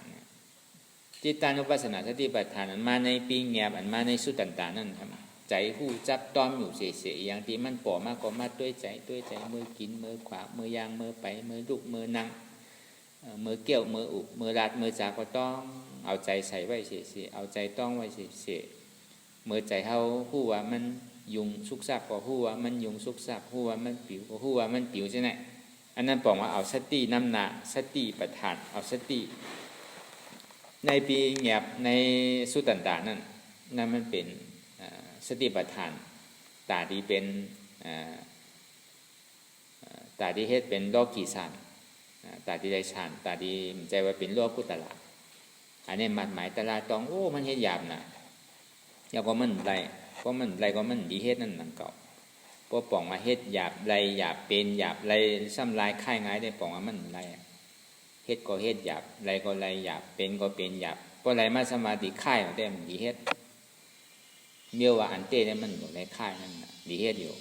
จิตานุปัสสนาสติปัฏฐานอันมาในปีแงบอันมาในสุตตันตานั่นครับใจหู้จับต้อมอยู่เสียๆอย่างที่มันป่อมากก็มาด้วยใจมือกินมือขวามือยางมือไปมือลุกมือนั่งมือเกี่ยวมืออุบมือรัดมือจากก็ต้องเอาใจใส่ไว้เสียๆเอาใจต้องไว้เสียๆมือใจเฮาหู้ว่ามันยุงสุกซักก็หู้ว่ามันยุงสุกซักหู้ว่ามันปิวก็หู้ว่ามันปิวใช่ไหมอันนั้นบอกว่าเอาสติน้ำหนาสติปัฏฐานเอาสติในปีเงียบในสุตตันตานั่นมันเป็นสติปัฏฐานตาที่เป็นตาที่เฮ็ดเป็นโลกีฌานตาที่ได้ฌานตาที่ใจว่าเป็นโลกุตละอันนี้มัดหมายตลาดตองโอ้มันเฮ็ดหยาบนะแล้วก็มันไรก็มันไรก็มันดีเฮ็ดนั่นนั่นเก่าพอป่องมาเฮ็ดหยาบไรหยาบเป็นหยาบไรซ้ำลายค่ายง่ายได้ป่องว่ามันไรเฮ็ดก็เฮ็ดหยาบไรก็ไรหยาบเป็นก็เป็นหยาบพอไรมาสมาธิค่ายได้มันดีเฮ็ดเมียวว่าอันเต้เนี่ยมันอยู่ในค่ายนั่นน่ะดีเฮ็ดอยู่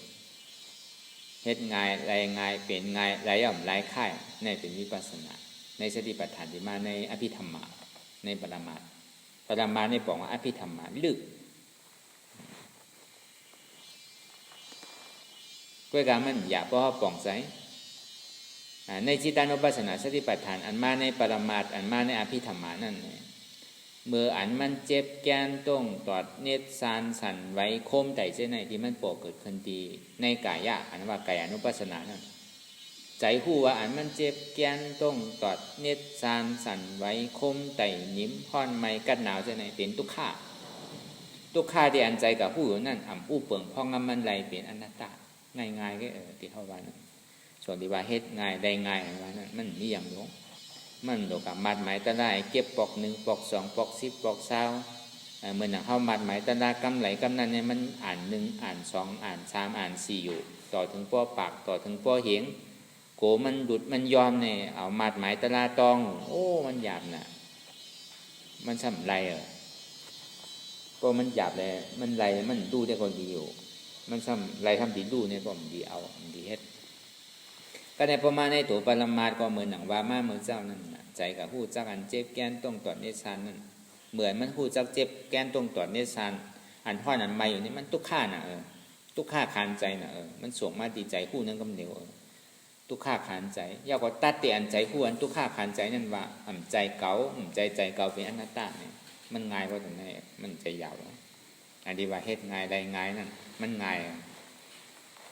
เฮ็ดง่ายไรง่ายเป็นง่ายไรย่อมไรค่ายนี่เป็นวิปัสสนาในสติปัฏฐานที่มาในอภิธรรมะในปรมาสนี่บอกว่าอภิธรรมะลึกก้วยการมันอย่าเพราะป่องใสในจิตานุปัสสนาสติปัฏฐานอันมาในปรมาสอันมาในอภิธรรมะนั่นเมื่ออันมันเจ็บแกนต้องตอดเนตรซานสั่นไว้โคมไต่เจ้าในที่มันโปเกิดขึ้นดีในกายะอันว่ากายอนุปัสสนานั่นใจผู้ว่าอันมันเจ็บแกนต้องตอดเนตรซานสั่นไว้โคมไต่นิ้มห้อนไม้กัดหนาวเจ้าในเป็นทุกข้าที่อันใจกับผู้นั่นอ่ำอู้เปิงพองมันไหลเป็นอนัตตาง่ายๆก็ที่เท่าว่านั้นส่วนที่ว่าเฮ็ดง่ายได้ง่ายว่านั้นมันมีอย่างหลงมันโดกับมัดหมายตะได้เก็บปอก1ปอก2ปอก10ปอก20เหมือนเฮามัดหมายตะได้กำไหลกำนั้นเนี่ยมันอ่าน1อ่าน2อ่าน3อ่าน4อยู่ต่อถึงป้อปากต่อถึงป้อเหงโกมันดุดมันยอมเนี่ยเอามัดหมายตะลาตองโอ้มันหยาบน่ะมันสำไรก็มันหยาบเลยมันไรมันดูได้คนดีอยู่มันทำไรทำดีดูเนี่ยก็มันดีเอามันดีเฮ็ดก็ในประมาณในตัวปรมาสก็เหมือนหนังว่ามาเมื่อเจ้านั่นใจกับผู้จักอันเจ็บแกนต้องตอดเนซานนั่นเหมือนมันผู้จักเจ็บแกนต้องตอดเนซานอันห้อนอันไม่อยู่นี่มันทุกข้าน่ะทุกข้าคานใจน่ะมันส่งมาดีใจผู้นั้นกำเดียวทุกข้าคานใจยาวก็ตัดเตียนใจผู้อันทุกข้าคานใจนั่นว่าใจเก่าใจเก่าเป็นอนัตตาเนี่ย มันง่ายกว่าตรงนี้มันจะยาวอันที่ว่าเฮ็ดง่ายได้ง่ายนั่นมันง่าย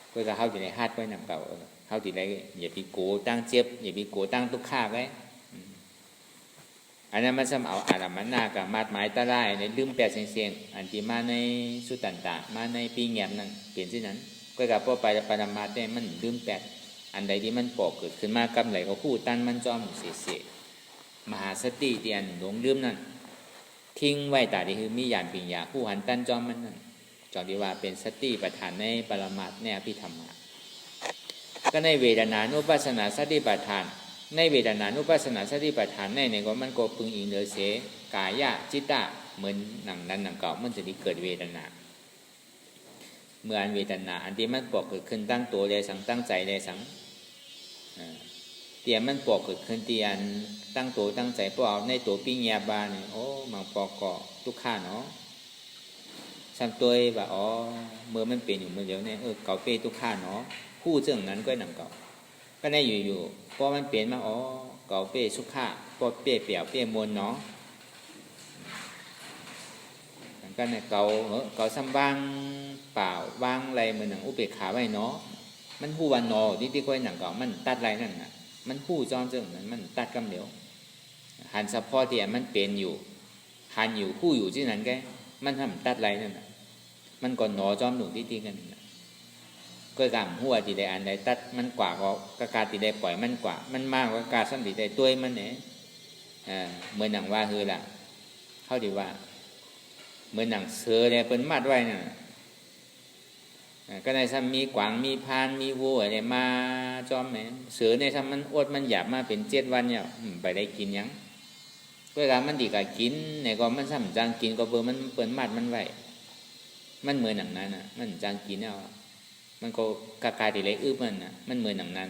เพื่อเขาจะได้ฮัดไว้นำเก่าเขาจะได้อย่าไปโกตั้งเจ็บอย่าไปโกตั้งทุกข้าไว้อันนั้นมันซ้ำเอาอารามันนากับมาดหมายตะไลในลืมแปดเสียงอันที่มาในสุตันตะมาในปีเงียบนั่นเปลี่ยนที่นั้นก็กับพวกไปปรมาได้มันลืมแปดอันใดที่มันปอกเกิดขึ้นมากำไหลเขาคู่ตันมันจอมเสียมหาสติที่อันหลงลืมนั่นทิ้งไว้แต่ที่คือมีหยาดปิญญาคู่หันตันจอมมันนั่นจอดีว่าเป็นสติปัฏฐานในปรมาในอภิธรรมะก็ในเวทนานุปัสสนาสติปัฏฐานในเวทนานุปัสสนาสติปัฏฐานในก็มันก็พึงอิงเหลือเสกายะจิตตะเหมือนหนังนั้นหนังเก่ามันจะได้เกิดเวทนาเมื่ออันเวทนาอันที่มันปอกเกิดขึ้นตั้งตัวเลยสังตั้งใจเลยสังเตียมันปอกเกิดขึ้นเตียนตั้งตัวตั้งใจพวกเอาในตัวปิ้งยาบาเนี่ยโอ้มังปอกก็ทุกข้าเนาะซ้ำตัวแบบอ๋อเมื่อมันเป็นอยู่เมื่อเดียวเนี่ยเก่าเป้ทุกข้าเนาะคู่เรื่องนั้นก็หนังเก่าก็ได้อยู่ๆพอมันเปลี่ยนมาอ๋อเก่าเป้สุข้าพอเป้เปี่ยวเป้มวลเนาะก็เนี่ยเก่าซ้ำบางเปล่าวางอะไรเหมือนหนังอุเบกขาไว้เนาะมันหู้วันนอที่ก็หนังเก่ามันตัดอะไรนั่นน่ะมันหู้จอมเรื่องนั้นมันตัดกำเดียวหันเฉพาะที่มันเป็นอยู่หันอยู่คู่อยู่ที่นั้นแกมันทำตัดอะไรนั่นน่ะมันก่อนหนอจอมหนุนที่กันก็กำหัวที่ได้อันใดตัดมันกว่าก็การที่ได้ปล่อยมันกว่ามันมากกว่าการสัมผัสได้ตัวมันเนี่ยเหมือนหนังว่าคือล่ะเขาดีว่าเหมือนหนังเสือเนี่ยเป็นมัดไว้น่ะก็ในซ้ำมีกวางมีพานมีวัวเนี่ยมาจอมแหมเสือในซ้ำมันอดมันหยาบมาเป็น7 วันเนี่ยไปได้กินยังเวลามันดีกับกินในก็มันซ้ำจางกินก็เบอร์มันเปิดมัดมันไว้มันเหมือนหนังนั้นน่ะมันจางกินเอามันก็กากาที่ไรมันน่ะมันเหมือนหนังนั้น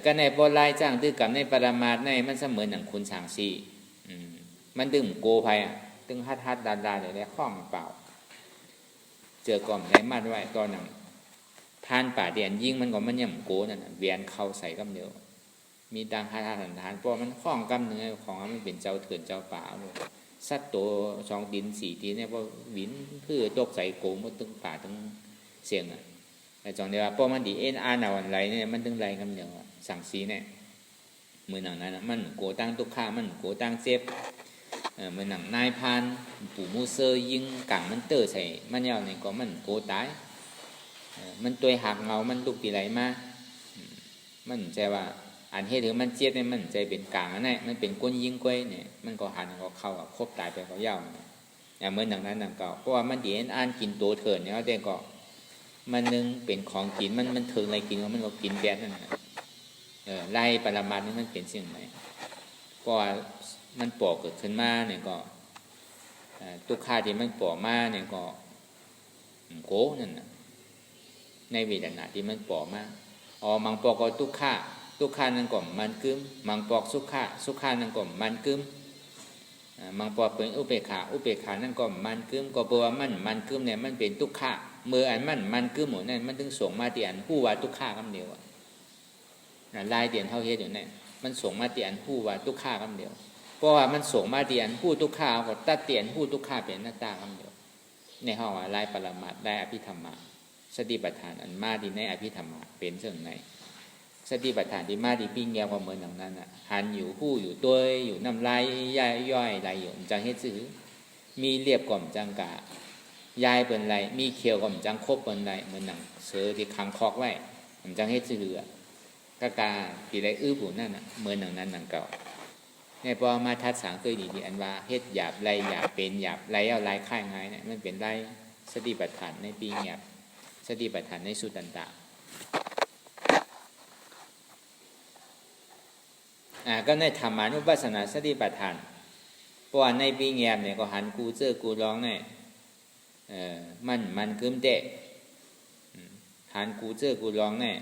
ก็ในโบราณจ้างตื้อกับในปรมาทในมันเสมือนหนังคุณฉางซีมันดึงโกภัยตึงฮัดดาเดี๋ยวได้ข้องเปล่าเจอกล่อมในมัดไว้ตอนหนังทานป่าเดียนยิ่งมันก็มันย่ำโกนั่นเวียนเข้าใส่กำเดียวมีดังฮัดทานเพราะมันข้องกำเนื้อของมันเป็นเจ้าเถื่อนเจ้าป่าเลยสัตว์ตัวสองดิน4 ทีเนี่ยพอวินเพื่อตกใส่โกมันตึงป่าตึงเสียงแต่จองเดียวเพราะมันดีอ่านเอาอะไรเนี่ยมันตึงไรกำเดียวสั่งซีเนี่ยมือหนังนั้นมันโกตั้งตุกข้ามันโกตั้งเจ็บเหมือนหนังนายพานปู่มูเซอร์ยิงกังมันเตอใส่มันยาวเนี่ยก็มันโกตายมันตัวหักเงามันลุกตีไหลมามันใจว่าอันเหตุถือมันเจ็บเนี่ยมันใจเป็นกลางอันนี้มันเป็นก้นยิงก้อยเนี่ยมันก็หันก็เข้าครบตายไปก็ยาวอย่างเหมือนหนังนั้นหนังเก่าเพราะว่ามันดีอ่านกินตัวเถินเนี่ยแต่ก็มันนึงเป็นของกินมันถึงอะไรกินมันก็กินแบบนั้นไล่ปรมาณนี่มันเป็นสิ่งไหนก็มันปอกเกิดขึ้นมาเนี่ยก็ตุกขาที่มันปอกมาเนี่ยก็โกนั่นนะในเวทนาที่มันปอกมามังปอกก็ตุกขานั่นก็มันกึมมังปอกสุขานั่นก็มันกึมมังปอกเป็นอุเบกขานั่นก็มันกึมก็เพราะว่ามันกึมเนี่ยมันเป็นตุกขาเมื่ออันมันกึมหมดนั่นมันถึงส่งมาที่อันผู้ว่าตุกขาคำเดียวลายเดียนเท่าเฮ็ดอยู่เนี่ยมันส่งมาที่อันผู้ว่าตุกขาคำเดียวเพราะว่ามันส่งมาเตียนผู้ทุกข้าก็ตัดเตียนผู้ทุกข้าเป็นหน้าตาคำเดียวในห้องว่าลายปรมัตได้อภิธรรมะสติปัฏฐานอันมาดีในอภิธรรมะเป็นเรื่องไหนสติปัฏฐานที่มาดีปิ้งแก้วก็เหมือนอย่างนั้นอ่ะหันอยู่ผู้อยู่ตัวอยู่น้ำลายย่อยไหลอยู่จังเฮ็ดซื้อมีเรียบก่อมจังกะยายเป็นไรมีเขียวก่อมจังคบเป็นไรเหมือนหนังเสือที่ขังคอกไว้ผมจังเฮ็ดซื้อกะกาที่ไรผู้นั่นอ่ะเหมือนอย่างนั้นหนังเก่าในพอมาทัดสางเคยดีอันว่าเฮ็ดหยาบไรหยาบเป็นหยาบไรเอาไรค่ายง่ายเนี่ยมันเป็นไรสติปัฏฐานในปีหยาบสติปัฏฐานในสุตันตะก็ในธรรมานุปัสสนาสติปัฏฐานเพราะว่าในปีหยาบเนี่ยก็หันกูเจอกูร้องเนี่ยมันกึมเตะหันกูเจอกูร้องเนี่ย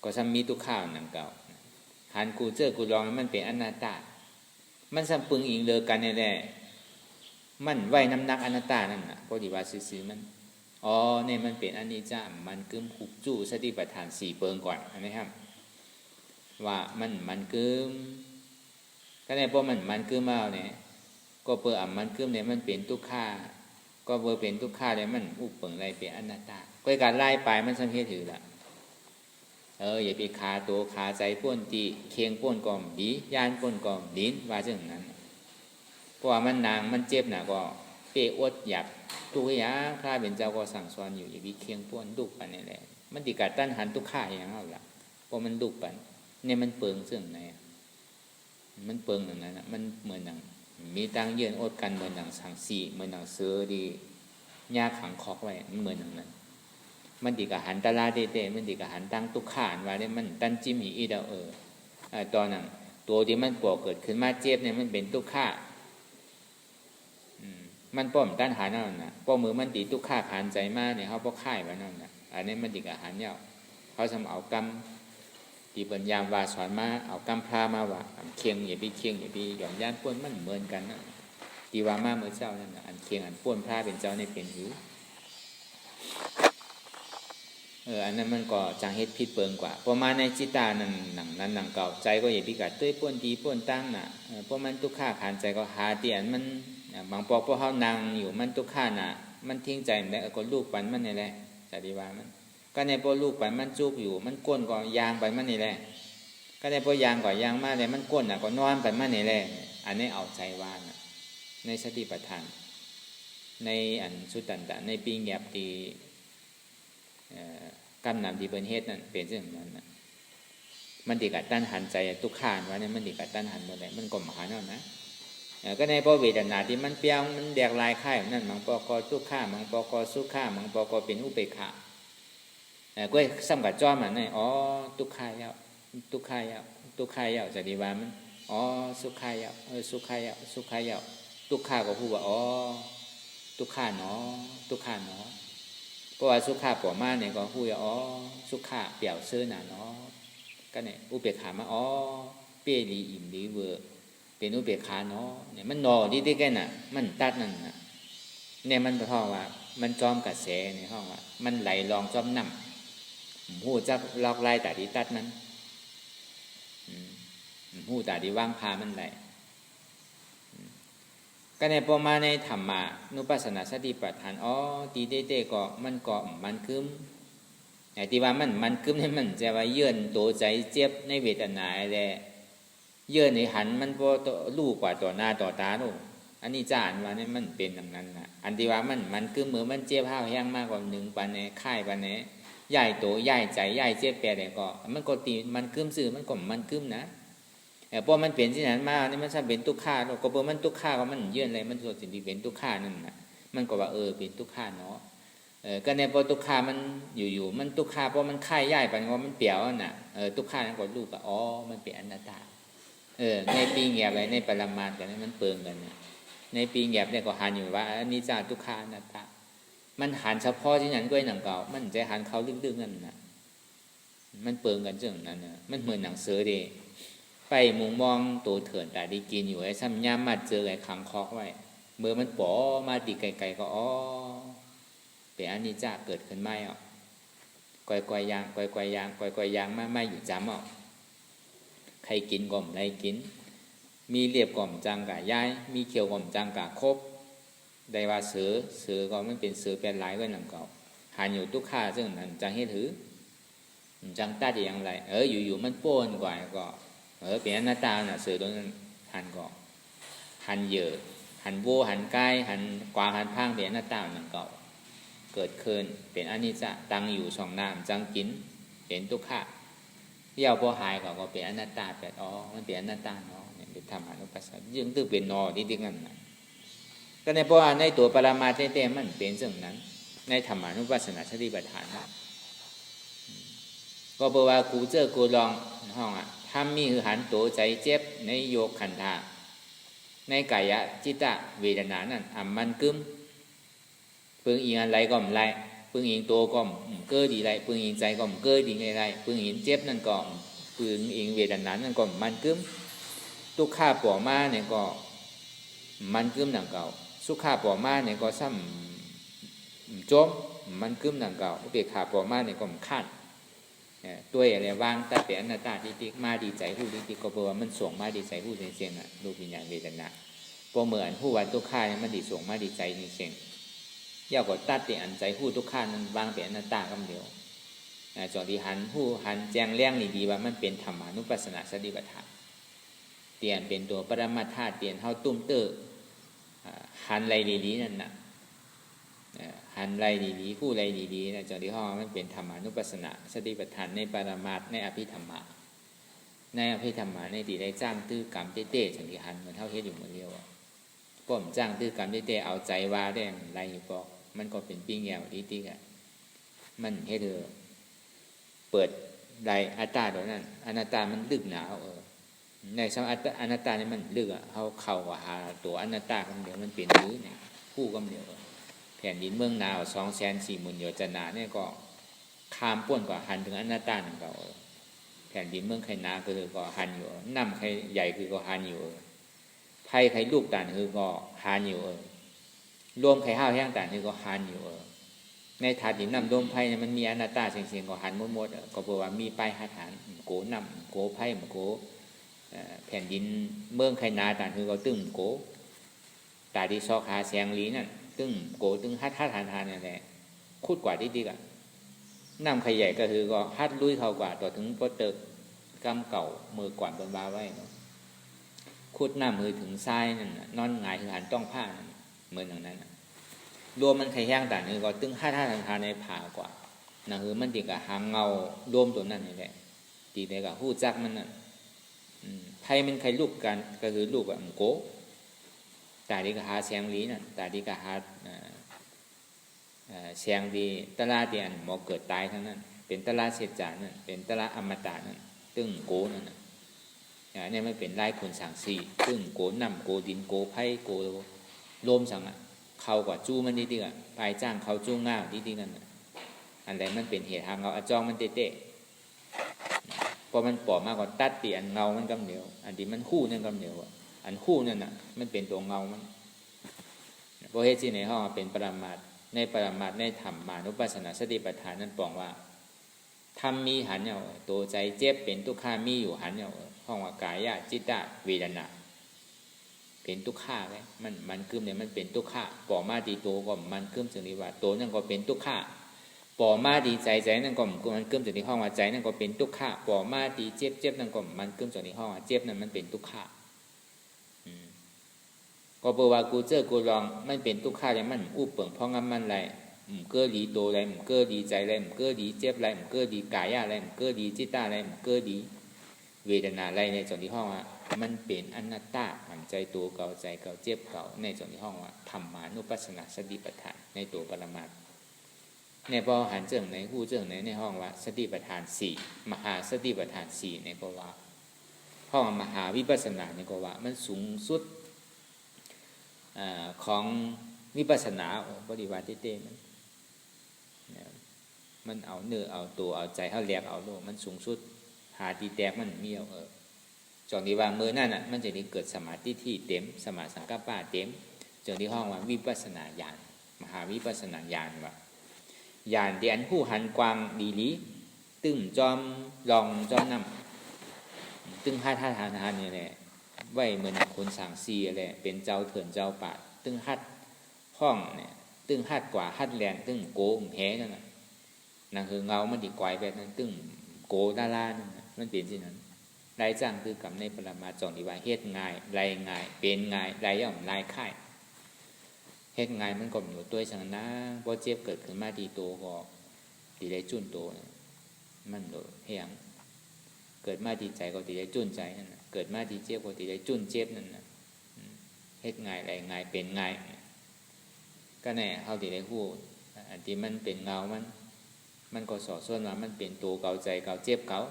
ก็ซ้ำมีตุกข้าวหนังเก่าหันกูเจอกูลองมันเป็นอนัตตามันสัมปึงอิงเลอกันแน่ๆมันไว้น้ำหนักอนัตตานั่นน่ะพอดีว่าซื้อมันเนี่ยมันเป็นอนิจจามันกึมหุบจู่สติปัฏฐาน4เปิงก่อนนะครับว่ามันกึม ก็ในพวกมันคือมาเนี่ยก็เปิดมันคือเนี่ยมันเป็นทุกข่าก็เปิดเป็นทุกข่าเนี่ยมันอุปเปิงอะไรเป็นอนัตตาก็การไล่ไปมันสังเกตถือละอย่าไปขาตัวขาใจป้วนตีเคียงป้วนกอมดีย่านป้วนกอมดินว่าเช่นนั้นเพราะว่ามันนางมันเจ็บหนาก็เปะอดหยับตัวอย่างพระเป็นเจ้าก็สั่งสอนอยู่อย่าไปเคียงป้วนดุปันนี่แหละมันติกัดตั้นหันทุกข่าอย่างนั้นละเพราะมันดุปันเนี่ยมันเปิงเสื่องไหนมันเปิงอย่างนั้นมันเหมือนอย่างมีตังเยือนอดกันเหมือนอย่างสังสีเหมือนอย่างเสือดียาขังคอกไว้มันเหมือนอย่างนั้นมันติกะหันตาลาเตะมันติกะหันตั้งตุกขานว่าเนี่ยมันตั้นจิ้มหีอีเดาตอนนั้นตัวที่มันก่อเกิดขึ้นมาเจ็บเนี่ยมันเป็นตุกขามันป้อมตั้นหานั่นนะป้อมือมันตีตุกขาผ่านใจมากเนี่ยเขาป้อค่ายไว้นั่นนะอันนี้มันติกะหันเนี่ยเขาทำเอากรรมตีปัญญาวาสอนมาเอากำพรามาว่าเคียงอย่าไปเคียงอย่าไปหย่อนย่านป้วนมันเหมือนกันนะตีว่ามาเมื่อเจ้านั่นอันเคียงอันป้วนพระเป็นเจ้าในเป็นหิวอันนั้นมันก็จังเฮ็ดผิดเปิงกว่าพอมาในจิตานั่นหนังนั้นหนังเก่าใจก็อย่าไปกัดต้วยป้วนดีป้วนตั้งน่ะเพราะมันทุกข์ข้าขานใจก็หาเตียนมันบางปอกพวกเขานั่งอยู่มันทุกข์ข้าน่ะมันทิ้งใจมันได้ก็ลูกปันมันนี่แหละจะดีว่ามันก็ในพอลูกไปมันจุกอยู่มันก้นก็ยางไปมันนี่แหละก็ในพอยางก็ยางมาเลยมันก้นก็นอนไปมันนี่แหละอันนี้เอาใจว่านะในสติปัฏฐานในอันสุตตันตะในปีเงียบตีกำนำที่เป็นเหตุนั่นเป็นเรื่องนั้นนะมันติกัดตั้นหันใจทุกขานว่าเนี่ยมันติกัดตั้นหันมาเลยมันก็มาหาเนาะนะก็ในพอเวทนาที่มันเปียงมันแดกลายค่ายนั่นมังปอกอทุกข้ามังปอกอสุข้ามังปอกอเป็นอุเบกขาก็ซ้ำกับจ้อมันนี่อ๋อทุกขายาวทุกขายาวทุกขายาวจะดีว่ามันอ๋อสุขายาวสุขายาวสุขายาวทุกขาก็พูดว่าอ๋อทุกขาเนาะทุกขาเนาะเพราะว่าสุขาปอมาเนี่ยก็พูดว่าอ๋อสุขาเปี่ยวเสื้อหนาเนาะก็เนี่ยอุเบกขามาอ๋อเปียดีอิ่มดีเวอร์เป็นอุเบกขาเนาะเนี่ยมันนอที่ได้แค่น่ะมันตัดนั่นน่ะเนี่ยมันเพราะว่ามันจอมกระแสในห้องว่ามันไหลลองจอมน้ำหูจักลอกลายแต่ที่ตัดนั้นหูแต่ที่ว่างพามันไหลก็ในพอมาในธรรมะนุปัสสนาสติปัฏฐานอ๋อตีเต้ก็มันก็มันคึมไอ้ที่ว่ามันคึมให้มันจะว่าเยื่อนตัวใจเจ็บในเวทนาอะไรเยื่อนในหันมันพอลูกกว่าต่อหน้าต่อตาโน่อันนี้จานว่านี่มันเป็นอย่างนั้นนะอันที่ว่ามันคึมเหมือนมันเจ็บห้าวแห้งมากกว่าหนึ่งปันในค่ายปันในใหญ่โตใหญ่ใจใหญ่เจ็บแปรแต่ก็มันก็ตีมันคึมสื่อมันก็มันคึมนะพอมันเปลี่ยนที่นั้นมานี่มันถ้าเป็นทุกข้าก็เพราะมันทุกข้าก็มันเยื่ออะไรมันส่วนสิ่งที่เป็นทุกข้านั่นนะมันก็ว่าเป็นทุกข้าเนาะก็ในพอทุกข้ามันอยู่มันทุกข้าเพราะมันค่ายใหญ่ไปว่ามันเปี่ยวน่ะทุกข้านั้นก็ลูกก็อ๋อมันเป็นอนัตตาในปีแงบอะไรในปรมาณกันมันเปิงกันนะในปีแงบเนี่ยก็หันอยู่ว่าอนิจจาทุกขาอนัตตามันหันเฉพาะที่นั้นก็หนังเก่ามันจะหันเขาลึกๆนั่นนะมันเปิงกันเรื่องนั้นนะมันเหมือนหนังเสือเดไปมุงมองตัวเถื่อนแต่ดีกินอยู่ไอ้ซ้ำย่ำมาเจอไอ้ขังคอกไว้เมื่อมันป๋อมาตีไกลๆก็อ๋อเป็นอนิจจาเกิดขึ้นไม่อ่ะก่อยๆยางก่อยๆยางก่อยๆยางไม่อยู่จำอ่ะใครกินก่อมไรกินมีเรียบก่อมจังกะย้ายมีเขียวก่อมจังกะครบได้ว่าเสือก็มันเป็นเสือเป็นหลายก็หนังเก่าหันอยู่ทุกข้าซึ่งนั้นจังให้ถือจังตาดีอย่างไรอยู่มันโป้นกว่าก็เป็นอนัตตาน่ะเสือตัวนั้นหันก็หันเยอะหันโวหันใกล้หันกวางหันพังเป็นอนัตตาหนังเก่าเกิดขึ้นเป็นอนิจจตั้งอยู่สองน้ำจังกินเป็นทุกข้าเดี่ยวพอหายก็เป็นอนัตตาแปดมันเป็นอนัตตาเนาะเนี่ยเป็นธรรมานุปัสสนายังตื้อเป็นนอที่ดิ้งนั่นนะก็ในเพราะในตัวปรามาสเต้มันเป็นเรื่องนั้นในธรรมานุปัสสนาสติปัฏฐานนะก็บอกว่ากูเจอกูลองห้องทำมีคือหันตัวใจเจ็บในโยกขันธาในกายจิตะเวทนานั่นมันกึมปึงอิงอะไรก็ไม่ไรปึงอิงตัวก็เกิดดีไรปึงอิงใจก็เกิดดีไรปึงอิงเจ็บนั่นก็ปึงอิงเวทนานั่นก็มันกึมทุกข้าปอมาเนี่ยก็มันกึมหนังเก่าสุขาปอมาเนี่ยก็ซ้ำจมมันกึมหนังเก่าอุเบกขาปอมาเนี่ยก็ขั้น ตัวอะไรว่างแต่เป็นอนัตตาที่มาดีใจผู้ที่ก็เพราะว่ามันส่งมาดีใจผู้เสียงอ่ะรูปวิญญาณเวทนาพอเหมือนผู้ว่าทุกข้าเนี่ยมันดีส่งมาดีใจเสียงยาวกว่าตัดที่อันใจผู้ทุกข้านั้นวางเป็นอนัตตาคำเดียวจอที่หันผู้หันแจงแรงดีว่ามันเป็นธรรมานุปัสสนาสติปัฏฐานเตียนเป็นตัวปรมัตถะเตียนเท่าตุ้มเตอร์หันไรดีๆนั่นน่ะหันไรดีๆคู่ไรดีๆนะจอที่ห้องมันเป็นธรรมานุปัสสนาสติปัฏฐานในปรมัตถ์ในอภิธรรมะในอภิธรรมะในที่ได้จ้างตื้อกรรมเต้ๆจังที่หันเหมือนเท่าเฮ็ดอยู่เหมือนเดียวป้อมจ้างตื้อกรรมเต้ๆเอาใจว่าได้ไรบอกมันก็เป็นปิ้งแยวดีๆอ่ะมันให้เธอเปิดไรอัตตาตัวนั้นอนัตตามันลึกหนาในสมัยอนัตตานี่มันลึกอ่ะเขาเข้าว่าหาตัวอนัตตาคำเดียวมันเป็นหรือเนี่ยคู่คำเดียวแผ่นดินเมืองนาว240,000 โยชนาเนี่ยก็ข้ามป้วนก็หันถึงอนัตตาหนึ่งก็แผ่นดินเมืองไข่นาคือก็หันอยู่น้ำไข่ใหญ่คือก็หันอยู่ไผ่ไข่ลูกต่างคือก็หันอยู่รวมไข่ห้าวแห้งต่างคือก็หันอยู่ในถาดหินน้ำรวมไผ่เนี่ยมันมีอนัตตาเสียงๆก็หันหมดก็เพราะว่ามีป้ายหันโกน้ำโกไผ่โกแผ่นดินเมืองไข่นาต่างคือก็ตึ้งโกตาดีซอกหาเสียงลีนั่นตึ้งโกตึ้งฮัดทานเนี่ยแหละคุดกว่าดีๆอ่ะน้ำไข่ใหญ่ก็คือก็ฮัดลุยเข้ากว่าต่อถึงโปเตอร์กำเก่ามือกวาดบนบาไว้คุดน้ำมือถึงทรายนั่นนอนหงายคือหันต้องผ้านั่นเหมือนอย่างนั้นรวมมันไข่แห้งต่างคือก็ตึ้งฮัดทานในผ่ากว่านั่นคือมันติดกับหางเงารวมตัวนั้นนี่แหละตีได้กับหู้จักมันนั่นไพ่มันไข่ลูกกันก็คือลูกแบบโกตาดีกับหาเสียงลีนั่นตาดีกับหาเสียงดีตลาดเดียนหมอเกิดตายทั้งนั้นเป็นตลาดเสียจานั่นเป็นตลาดอมตะนั่นตึ้งโกนั่นเนี่ยไม่เป็นไล่คนสั่งสี่ตึ้งโกน้ำโกดินโกไพ่โกลมสั่งเขากว่าจู้มันดีๆอ่ะปลายจ้างเขาจู้ง่าดีๆนั่นอันใดมันเป็นเหตุทางเราจองมันเตะพอมันปอมากกว่าตัดเปลี่ยนเงามันกำเดียวอันที่มันคู่นั่นกำเดียวอันคู่นั่นน่ะมันเป็นตัวเงามันเพราะเหตุที่ในห้องเป็นปรมัตถ์ในปรมัตถ์ในธรรมานุปัสสนาสติปัฏฐานนั้นบอกว่าธรรมมีหันเหนี่ยวตัวใจเจ็บเป็นทุกขามีอยู่หันเหนี่ยวห้องว่ากายะจิตตะเวทนาเป็นทุกขาเลยมันกึมเนี่ยมันเป็นทุกขาปอมาดีโตก็มันกึมจึงนี้ว่าโตนั่นก็เป็นทุกขาปอมาดีใจนั่นก็มันกึมจึงนี้ห้องว่าใจนั่นก็เป็นทุกขาปอมาดีเจ็บนั่นก็มันกึมจึงนี้ห้องว่าเจ็บนั่นมันเป็นทุกขาก็เพราะว่ากูเจอกูลองมันเป็นทุกข้าอย่างมันอู้เปิ่งเพราะงั้นมันไรเก้อดีโตไรเก้อดีใจไรเก้อดีเจ็บไรเก้อดีกายอะไรเก้อดีจิตตาไรเก้อดีเวทนาไรในส่วนที่ห้องว่ามันเป็นอนัตตาหันใจตัวเก่าใจเก่าเจ็บเก่าในส่วนที่ห้องว่าธรรมานุปัสสนาสติปัฏฐานในตัวปรมัตถ์ในพอหันเจิงในหู้เจิงในห้องว่าสติปัฏฐาน4มหาสติปัฏฐาน4ในก็ว่าห้องมหาวิปัสสนาในก็ว่ามันสูงสุดของวิปัสสนาปฏิบัติเต้มันเอาเนื้อเอาตัวเอาใจเอาแหลกเอาโลมันสูงสุดหาตีแตกมันมีเอาจนที่ว่ามือนั่นน่ะมันจะได้เกิดสมาธิที่เต็มสมาสังกัปปะเต็มจนที่ห้องว่าวิปัสสนาญาณมหาวิปัสสนาญาณว่าญาณที่อันผู้หันกวางดีลีตึ้งจอมลองจอมนำตึ้งท่าทานนี่แหละไว้เหมือนคนสั่งซีอะไรเป็นเจ้าเถื่อนเจ้าป่าตึงฮัดห้องเนี่ยตึงฮัดกว่าฮัดแรงตึงโกมแพ้นั่นนั่นคือเงามันดีกวายแบบนั้นตึงโกดารานั่นมันเป็นสิ่งนั้นไรจ้างคือกับในปรมาจารย์ที่ว่าเฮ็ดง่ายไรง่ายเป็นง่ายไรย่อมไรค่ายเฮ็ดง่ายมันก็อยู่ตัวฉันนะพอเจ็บเกิดขึ้นมาดีโตก็ดีได้จุนโตมันโดเฮียงเกิดมาดีใจก็ดีได้จุนใจนั่นเกิดมาดีเจ็บก็ดีได้จุนเจ็บนั่นนะเฮ็ดง่ายไรง่ายเป็นง่ายก็แน่เขาดีได้ฮู้อันที่มันเป็นเงามันก็สอส่วนว่ามันเป็นตัวเก่าใจเก่าเจ็บเก่า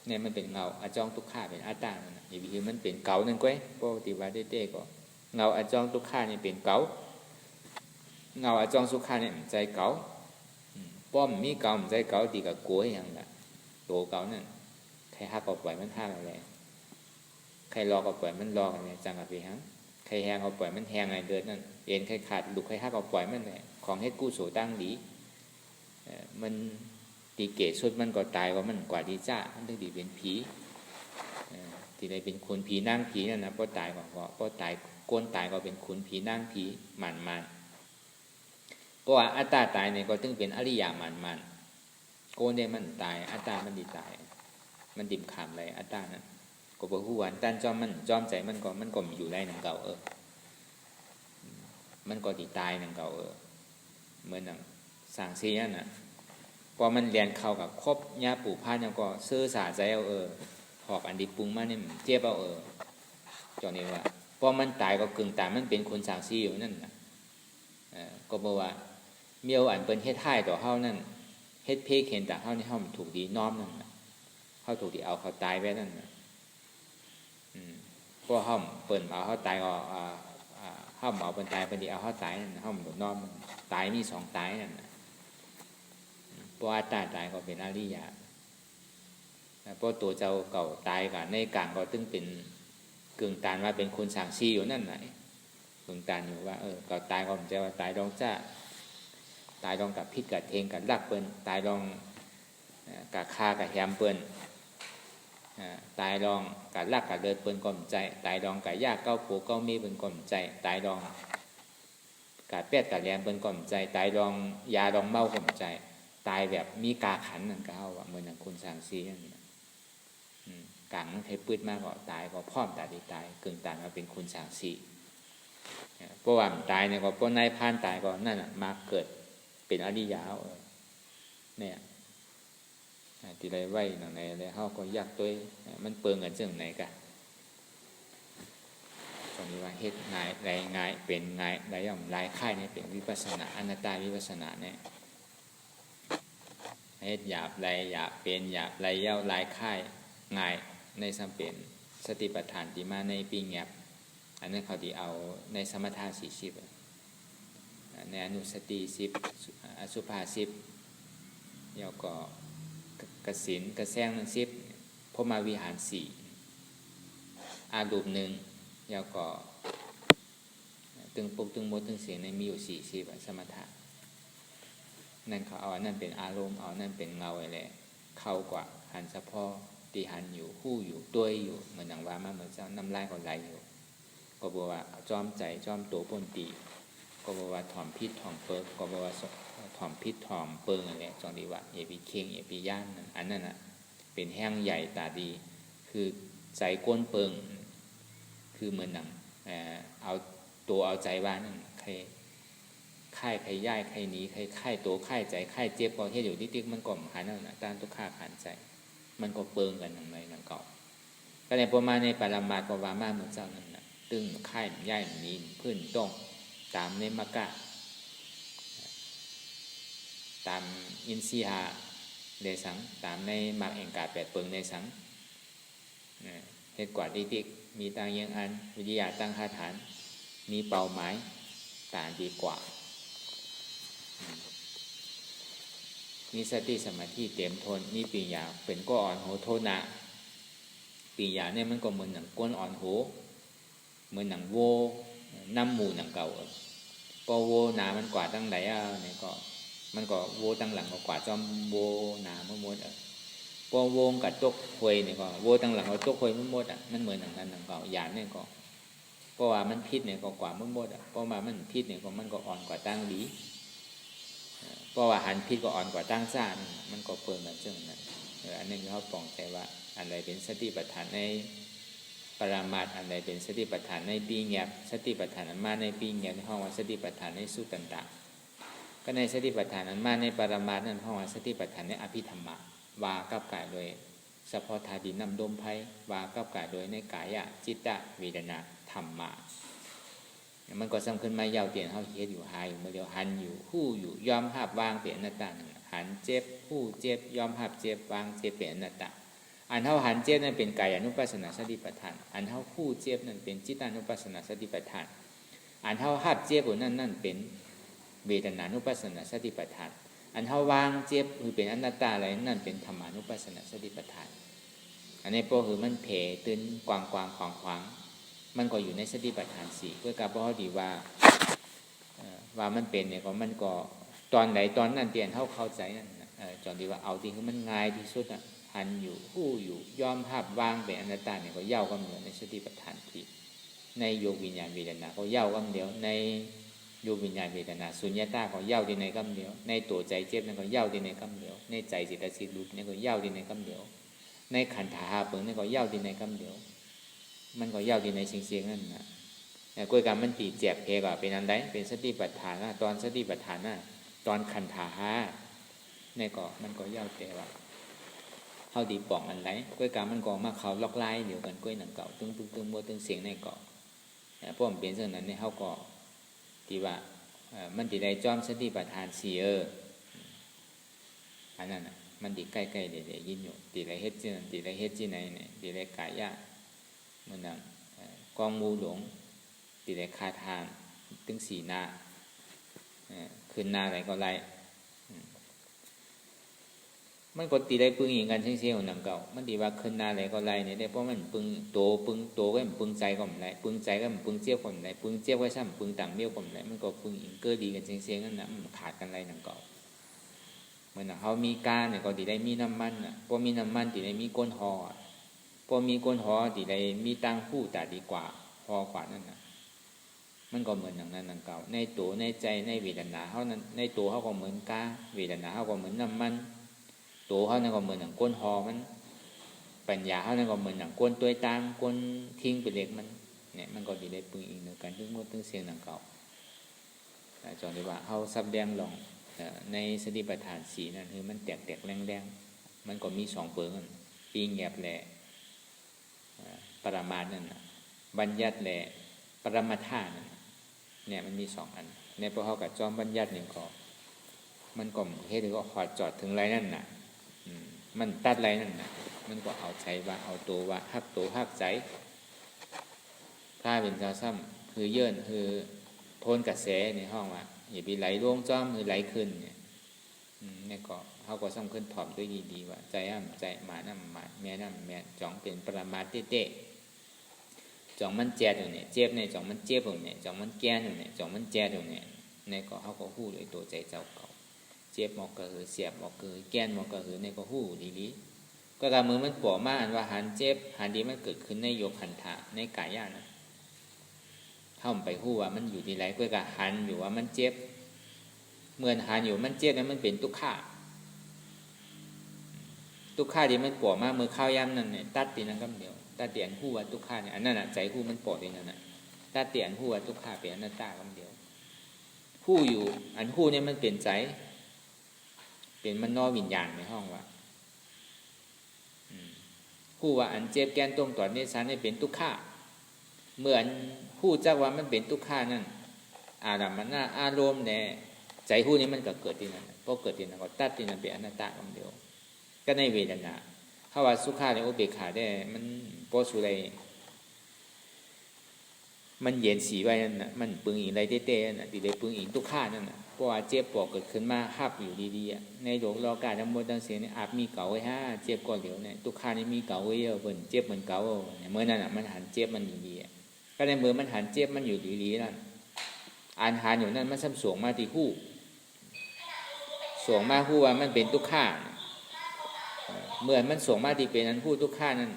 เนี่ยมันเป็นเงาอาจองทุกข้าเป็นอาตานั่นนะอย่างที่มันเป็นเก่านั่นก้อยปกติว่าเต้ก็เงาอาจองทุกข้านี่เป็นเก่าเงาอาจองสุขาเนี่ยใจเก่าป้อมมีเก่าใจเก่าตีกับกลัวอย่างละตัวเก่านั่นใครหักเอาปล่อยมันหักอะไรใครรอเอาปล่อยมันรออะไรจังกับพี่ฮะใครแหงเอาปล่อยมันแหงอะไรเดินนั่นเอ็นใครขาดดุใครหักเอาปล่อยมันเลยของเฮ็ดกู้โสตั้งดีมัน ตีเกศสุดมันก็ตายว่ามันกว่าดีจ้ามันถึงดีเป็นผีที่ได้เป็นคนผีนั่งผีนั่นนะพอตายก็พอตายก้นตายก็เป็นคนผีนั่งผีมันเพราะว่าอัตตาตายเนี่ยก็ถึงเป็นอริยมันโกนได้มันตายอัตตามันดีตายมันดิ่มขามเลยอัตตานั้นก็บอกผู้วันตั้นจอมมันจอมใจมันก็มีอยู่ได้หนังเก่ามันก็ดีตายหนังเก่าเหมือนหนังสางซีนั่นน่ะพอมันเรียนเข้ากับครบญาปู่พายังก็ซื้อสาใจเอาหอกอันดีปรุงมาเนี่ยเจี๊ยบเอาจอนี้ว่าพอมันตายก็กึ่งตายมันเป็นคนสางซีอยู่นั่นน่ะก็บอกว่าเมียวอันเป็นเฮ็ดให้ต่อเฮานั่นเฮ็ดเพเห็นแต่เฮานี่เฮาถูกดีน้อมนั่นเฮาถูกดีเอาเขาตายไว้นั่นน่ะพวกเฮาเปิ้นเอาเฮาตายก็เฮาเอาเปิ้นตายเปิ้นดีเอาเฮาตายนั่นเฮาบ่น้อมตายมี2ตายนั่นน่ะเพราะว่าตายก็เป็นอริยะเพราะตัวเจ้าเก่าตายกันในกลางก็ตึงเป็นกึ่งตานว่าเป็นคนสางซีอยู่นั่นน่ะกึ่งตานอยู่ว่าเก่าตายก็มันจะว่าตายดองจ้าตายดองกับพิษกับเทงกับรักเปิ้นตายดองกับฆ่ากับแฮมเปิ้นตายดองกับรักกับเดินเปิ้นก่อมใจตายดองกับยากเก้าปูเก้ามีเปิ้นก่อมใจตายดองกับแปดกับแหลมเปิ้นก่อมใจตายดองยาดองเมาก่อมใจตายแบบมีกาขันนั่นก็เฮาว่าเหมือนอย่างคนสางซีนั่นกลางมันเคยปืดมากก็ตายก็พร้อมตายตายกึ่งตายมาเป็นคนสางซีเพราะว่าตายเนี่ยก็เพราะนายพานตายก็นั่นน่ะมาเกิดเป็นอริยะเนี่ยที่ไรไหวหนังไหนอะไรเฮาก็ยากตัวมันเปิงกันจังไหนกันตอนนี้ว่าเฮ็ดง่ายไรง่ายเป็นง่ายไรย่อมลายค่ายเนี่ยเป็นวิปัสสนาอนัตตาวิปัสสนาเนี่ยเฮ็ดหยาบไรหยาบเป็นหยาบไรเย้าลายค่ายง่ายในสัมเป็นสติปัฏฐานที่มาในปีแงบอันนั้นเขาที่เอาในสมถะ40ในอนุสติ10อสุภา10แล้วก็กสินกระแซงนั้น10พรหมวิหาร4อารูป1แล้วก็ตึงปุกตึงมดตึงเสียงในมีอยู่40สมถะนั่นเขาเอานั่นเป็นอารมณ์เอานั่นเป็นเงาอะไรเข้ากว่าหันเฉพาะตีหันอยู่คู่อยู่ตัวอยู่เหมือนหนังว่ามาเหมือนเจ้าน้ำลายก็ไหลอยู่ก็บอกว่าจอมใจจอมตัวปนตีก็บอกว่าถ่อมพิษถ่อมเปิกก็บอกว่าถ่อมพิษถ่อมเปิงอะไรจองดีว่าเอปีเข่งเอปีย่านอันนั้นน่ะเป็นแห้งใหญ่ตาดีคือใจก้นเปิงคือเหมือนหนังเอาตัวเอาใจว่านั่นใครค่ายใครย่ายใครหนีใครค่ายตัวค่ายใจค่ายเจ็บก็เฮ็ดอยู่ติ๊กมันก็หานั่นน่ะต้านทุกข้าขันใจมันก็เปิงกันอย่างไรนั่นก็ในประมาณในปรมาก็ว่ามาเหมือนเจ้านั่นน่ะตึงค่ายย่ายหนีพื้นต้องตามในมกะตามอินทรีหาเดสังตามในมรรคแห่งกา8เปิงในสังเฮ็ดกว่าติ๊กมีตังยังอันวิทยาตั้งคาฐานมีเป้าหมายต่างดีกว่ามีสติสมาธิเต็มทนมีปีญญาเป็นก็อ่อนโหโทนะปีญญาเนี่ยมันก็เหมือนหนังก้นอ่อนโหเหมือนหนังโวน้ำหมูหนังเก่าพอโวหนามันกว่าตั้งไหนเนี่ยก็มันก็โวตั้งหลังก็กว่าจอมโวหนามันหมดพอโวกับตกหวยเนี่ยก็โวตั้งหลังก็ตกหวยมันหมดมันเหมือนหนังนั้นหนังเก่าหยาเนี่ยก็เพราะว่ามันพิษเนี่ยก็กว่ามันหมดเพราะว่ามันพิษเนี่ยก็มันก็อ่อนกว่าตั้งดีเพราะว่าหันพิษก็อ่อนกว่าตั้งซ่ามันก็เปิดแบบเช่นนั้นอันนี้เขาปองใจว่าอันใดเป็นสติปัฏฐานในปรามาสอันใดเป็นสติปัฏฐานในปีแงบสติปัฏฐานอันมาในปีแงบในห้องว่าสติปัฏฐานในสุตตันตะก็ในสติปัฏฐานอันมาในปรามาสนั่นห้องว่าสติปัฏฐานในอภิธรรมะว่ากับกายโดยเฉพาะธาตุดินน้ำลมไฟว่ากับกายโดยในกายจิตตะเวทนาธรรมะมันก็สำคัญมายาวเตียนเขาเฮ็ดอยู่หายอยู่เมื่อเดียวหันอยู่คู่อยู่ยอมหับวางเปลี่ยนอนัตตาหันเจ็บคู่เจ็บยอมหับเจ็บวางเจ็บเปลี่ยนอนัตตาอันเท่าหันเจ็บนั่นเป็นกายานุปัสสนาสติปัฏฐานอันเท่าคู่เจ็บนั่นเป็นจิตานุปัสสนาสติปัฏฐานอันเท่าหับเจ็บนั่นเป็นเวทนานุปัสสนาสติปัฏฐานอันเท่าวางเจ็บคือเป็นอนัตตาอะไรนั่นเป็นธรรมานุปัสสนาสติปัฏฐานอันนี้พอคือมันเผยตื้นกว้างๆขวางมันก็อยู่ในสติปัฏฐาน4เพื่อกับพอดีว่ามันเป็นเนี่ยก็มันก็ตอนไหนตอนนั้นเตียนเข้าใจนั่น จอนที่ว่าเอาที่คือมันง่ายที่สุดอ่ะหันอยู่ผู้อยู่ยอมภาพวางเป็นอนัตตาเนี่ยก็เย่าก็เหมือนในสติปัฏฐานที่ในโยกวิญญาณเวทนาก็เย่าก็เดียวในโยกวิญญาณเวทนาสุญญตาก็เย่าที่ในคำเดียวในตัวใจเจ็บนั่นก็เย่าที่ในคำเดียวในใจจิตสิทธิ์รูปนี่ก็เย่าที่ในคำเดียวในขันธ์หาเปิงนี่ก็เย่าที่ในคำเดียวมันก็เย่าที่ในเสียงนั่นนะแต่กล้วยกรรมมันตีเจ็บเพก็เป็นอันใดเป็นสติปัฏฐานนะตอนสติปัฏฐานนะตอนขันธ์หาเนี่ยก็มันก็เย่าแต่ว่าเฮาดีป่องอันไหนกล้วยกรรมมันก็มาเขาล็อกไล่เดียวกันกล้วยหนังเก่าตึงมัวตึงเสียงในเกาะเพราะมันเป็นเช่นนั้นเนี่ยเฮาก็ที่ว่ามันติได้จอมสติปัฏฐาน4อันนั้นน่ะมันติใกล้ๆเดี๋ยวยินอยู่ติได้เฮ็ดที่นั่นติได้เฮ็ดที่ไหนเนี่ยติได้กายยะมันนั่นกองมูหลงติได้คาทานตึง4หน้าขึ้นหน้าไหนก็ไล่มันก็ตีได้ปึงอีกกันเชี่ยวๆหนังเก่ามันตีว่าขึ้นหน้าไหนก็ไล่เนี่ยได้เพราะมันปึงโตก็มันปึงใจก็มันไล่ปึงใจก็มันปึงเจี๊ยบก็มันไล่ปึงเจี๊ยบก็ช่ำปึงต่างเบี้ยวก็มันไล่มันก็ปึงอีกเกิดดีกันเชี่ยวๆนั่นนะมันขาดกันไล่หนังเก่าเหมือนเขามีกาเนี่ยก็ตีได้มีน้ำมันอ่ะพอมีน้ำมันตีได้มีก้นหอพอมีก้นหอตีได้มีตังคู่แต่ดีกว่าหอกว่านั่นนะมันก็เหมือนอย่างนั้นหนังเก่าในตัวในใจในเวทนาเขานั้นในตัวเขาก็เหมือนกาเวทนาเขาก็เหมือนน้ำมันตัวเขานั่นก็เหมือนอย่างก้นหอมันปัญญาเขานั่นก็เหมือนอย่างก้นตัวตามก้นทิ้งไปเล็กมันเนี่ยมันก็ดีได้ปึงอีกหนึ่งกันทึ่งมดทึ่งเสียงหนังเก่าจนที่ว่าเขาซับแดงลงในสติปัฏฐานสีนั่นคือมันแตกแรงมันก็มี2เปิงปีงแงบแหละปรามาสนั่นบัญญัติแหละปรมาท่านั่นเนี่ยมันมี2อันในพอเขากับจอมบัญญัตินี่ก็มันก็เฮ็ดให้ก็หอดจอดถึงไรนั่นน่ะมันตัดไรนั่นน่ะมันก็เอาใจว่าเอาตัวว่าฮักตัวฮักใจถ้าเป็นชาวซ้ำคือเยื่นคือโทนกระแสในห้องว่าอย่าไปไหลลงจ้อมคือไหลขึ้นเนี่ยนี่ก็เขาก็ซ้ำขึ้นถ่อมด้วยดีๆว่าใจอ้ำใจหมาน้ำหมาแม่น้ำแม่จ่องเป็นปรมาเตะจ่องมันแจดอยู่เนี่ยเจ็บเนี่ยจ่องมันเจ็บอยู่เนี่ยจ่องมันแก่อยู่เนี่ยจ่องมันแจดอยู่เนี่ยนี่ก็เขาก็พูดเลยตัวใจเจ้าเก่าเจ็บหมอกกระหือเสียบหมอกกระหือแก้นหมอกกระหือในก็หู้ดีๆก็การมือมันปวดมากอันว่าหันเจ็บหันดีมันเกิดขึ้นในโยคันธะในกายญาณนะเข้าไปหู้ว่ามันอยู่ที่ไหนก็การหันอยู่ว่ามันเจ็บเมื่อหันอยู่มันเจ็บนั้นมันเป็นทุกข์ที่มันปวดมากมือเข้าย่ำนั่นเนี่ยตัดตีนั่นก็เดียวตัดเตียนหู้ว่าทุกข์เนี่ยอันนั้นใจหู้มันปวดเองนั่นน่ะตัดเตียนหู้ว่าทุกข์เป็นอนัตตาก็เดียวหู้อยู่อันหู้เนี่ยมันเป็นใจเป็นมันนอวิญญาณในห้องว่าผู้ว่าอันเจ็บแกนตรงต่อเนสันนี่เป็นทุกข์เหมือนผู้จักว่ามันเป็นทุกข์นั่นอารมณ์น่ะอารมณ์เนี่ยใจผู้นี้มันก็เกิดที่นั่นพอเกิดที่นั่นก็ตัดที่นั่นเป็นอนัตตาคำเดียวก็ในเวทนาถ้าว่าสุขาในอุเบกขาได้มันโพสุไรมันเย็นสีไว้นั่นน่ะมันปึงอีกไรเต้ๆน่ะที่ได้ปึงอีกทุกข์นั่นน่ะเพราะว่าเจ็บปวดเกิดขึ้นมาฮับอยู่ดีๆในโลกโลกาทั้งหมดทั้งสิ้นนี่อาจมีเก่าไว้เจ็บก็เหลียวเนี่ยทุกข์นี่มีเก่าไว้เยอะเพิ่นเจ็บเหมือนเก่าเนี่ยเมื่อนั้นน่ะมันหันเจ็บมันดีๆก็ในมือมันหันเจ็บมันอยู่ดีๆนั่นอ่านหานอยู่นั่นมันซ้ำสวงมาที่ฮู้สวงมาฮู้ว่ามันเป็นทุกข์เมื่อมันสวงมาที่เป็นนั้นฮู้ทุกข์นั้น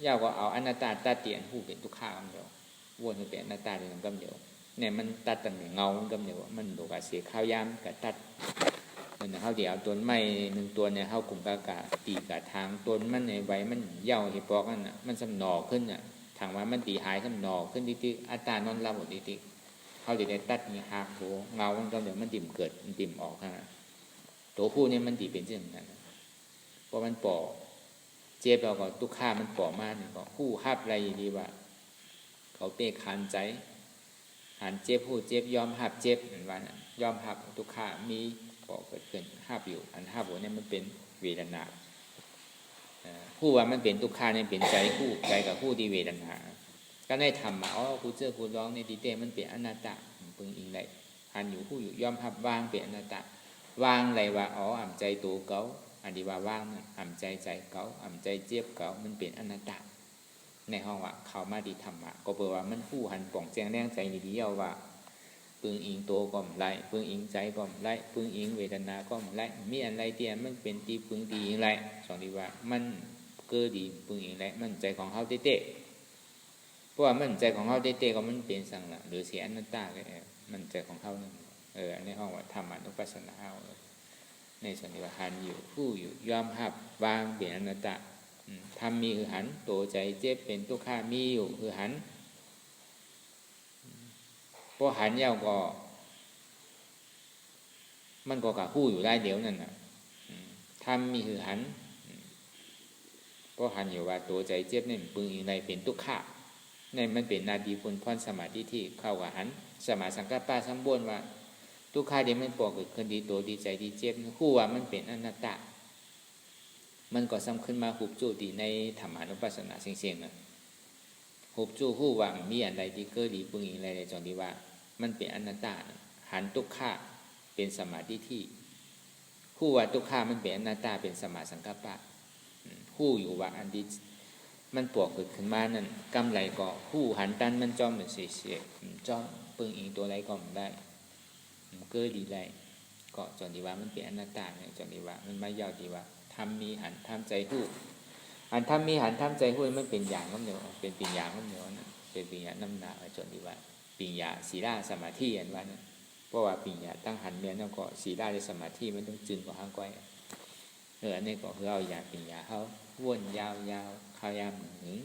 ยาวก็เอาอนัตตาตัดเตียนฮู้เป็นทุกข์คำเดียววนเป็นอนัตตาเป็นคำเดียวเนี่ยมันตัดตั้งแต่เงาก็เดียวมันโดกาเสียข้าวยามกับตัดมันเขาเดี๋ยวต้นไม้1ตัวเนี่ยเขากลุ่มกากาตีกะทางต้นมันในใบมันเย่าเห็บปอกนั่นน่ะมันสำนอขึ้นน่ะทางว่ามันตีหายสำนอขึ้นที่อัตตานอนรับหมดที่เขาจะได้ตัดนี่หักโหเงามันก็เดี๋ยวมันดิ่มเกิดมันดิ่มออกฮะตัวผู้เนี่ยมันตีเป็นเช่นนั้นเพราะมันปอกเจ็บเราก็ทุกข้ามันปอกมากเนี่ยก็ผู้หับอะไรดีว่าเขาเตะขันใจหันเจ็บผู้เจ็บยอมหับเจ็บเหมือนว่านะยอมหับทุกข้ามีปอกเกิดขึ้นหับอยู่อันหับหัวเนี่ยมันเป็นเวทนาผู้ว่ามันเป็นทุกข้าเนี่ยเป็นใจผู้ใจกับผู้ที่เวทนาก็ได้ทำมาผู้เจอผู้ร้องในดีเต้มันเป็นอนัตตาปึงอิงไรหันอยู่ผู้อยู่ยอมหับวางเป็นอนัตตาวางไรว่าอ่ำใจตัวเก่าอันนี้ว่าว่างอ่ำใจเก่าอ่ำใจเจ็บเก่ามันเป็นอนัตตาในห้องว่าเขามาดีธรรมะก็แปลว่ามันผู้หันป่องแจงแรงใจดีๆเอาว่า ปึงอิงโตก็ไม่ไรปึงอิงใจก็ไม่ไรปึงอิงเวทนาก็ไม่ไรมีอะไรที่มันเป็นตีปึงตีอิงไรสองที่ว่ามันเกิดดีปึงอิงไรมันใจของเขาเต้เพราะว่ามันใจของเขาเต้ก็มันเป็นสังละหรือเสียอนัตตาเลยมันใจของเขานั่นอันนี้ห้องว่าธรรมานุปัสสนาเอาในส่วนที่ว่าหันอยู่ผู้อยู่ยอมหับวางเปลี่ยนอนัตตาทำมีคือหันตัวใจเจ็บเป็นทุกข้ามีอยู่คือหันเพราะหันยาวก็มันก็กับผู้อยู่ได้เดี๋ยวนั่นน่ะทำมีคือหันเพราะหันอยู่ว่าตัวใจเจ็บนี่ปึงอีกในเป็นทุกข้าในมันเป็นนาดีคุณพรสมาธิที่เข้ากับหันสมาสังกัปปะสัมบวนว่าทุกข้าเดี๋ยวมันปอกเกิดขึ้นดีตัวดีใจดีเจ็บคู่ว่ามันเป็นอนัตตามันก็ซ้ำขึ้นมาหุบจูดีในธรรมานุปัสสนาเสียงๆนะหุบจูคู่ว่ามีอะไรดีเกิดดีปึงอีกอะไรในจองดีว่ามันเป็นอนัตตาหันทุกข้าเป็นสมาธิที่คู่ว่าทุกข้ามันเป็นอนัตตาเป็นสมาสังกัปปะคู่อยู่ว่าอันดีมันปวกเกิดขึ้นมานั่นกำไรก็คู่หันตันมันจอมเหมือนเสียจอมปึงอีกตัวไรก็ไม่ได้เกิดดีไรก็จองดีว่ามันเป็นอนัตตาเนี่ยจองดีว่ามันไม่ยาวดีว่าทำมีหันทำใจหู้หันทำมีหันทำใจหู้มันเป็นอย่างน้ำเหนียวเป็นปิญญาน้ำเหนียวนั่นเป็นปิญญาน้ำหนาจนดีว่าปิญญาศีลาสมาธิอันว่านั่นเพราะว่าปิญญาตั้งหันเมียนั่นก็ศีลาในสมาธิมันต้องจึงกว่าห้างก้อยอันนี้ก็คือเอาอย่างปิญญาเขาวนยาวๆข้าวยามหนึ่ง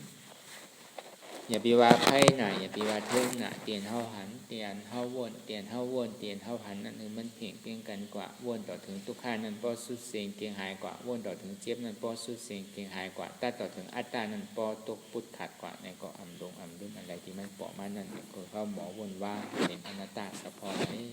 อย่าไปว่าไพ่หน่อยอย่าไปว่าเทิงหน่ะเตียนเท่าหันเตียนเท่าวนเตียนเท่าวนเตียนเท่าหันนั่นคือมันเพียงกันกว่าวนต่อถึงทุกข้านั้นป้อสุดเสียงเกียงหายกว่าวนต่อถึงเจี๊ยบนั้นป้อสุดเสียงเกียงหายกว่าแต่ต่อถึงอัตตานั้นป้อตกปุดขัดกว่าในก็อำดุงอะไรที่มันปอมานั่นก็เข้าหมอวนว่าเป็นอนัตตาสะพอนี้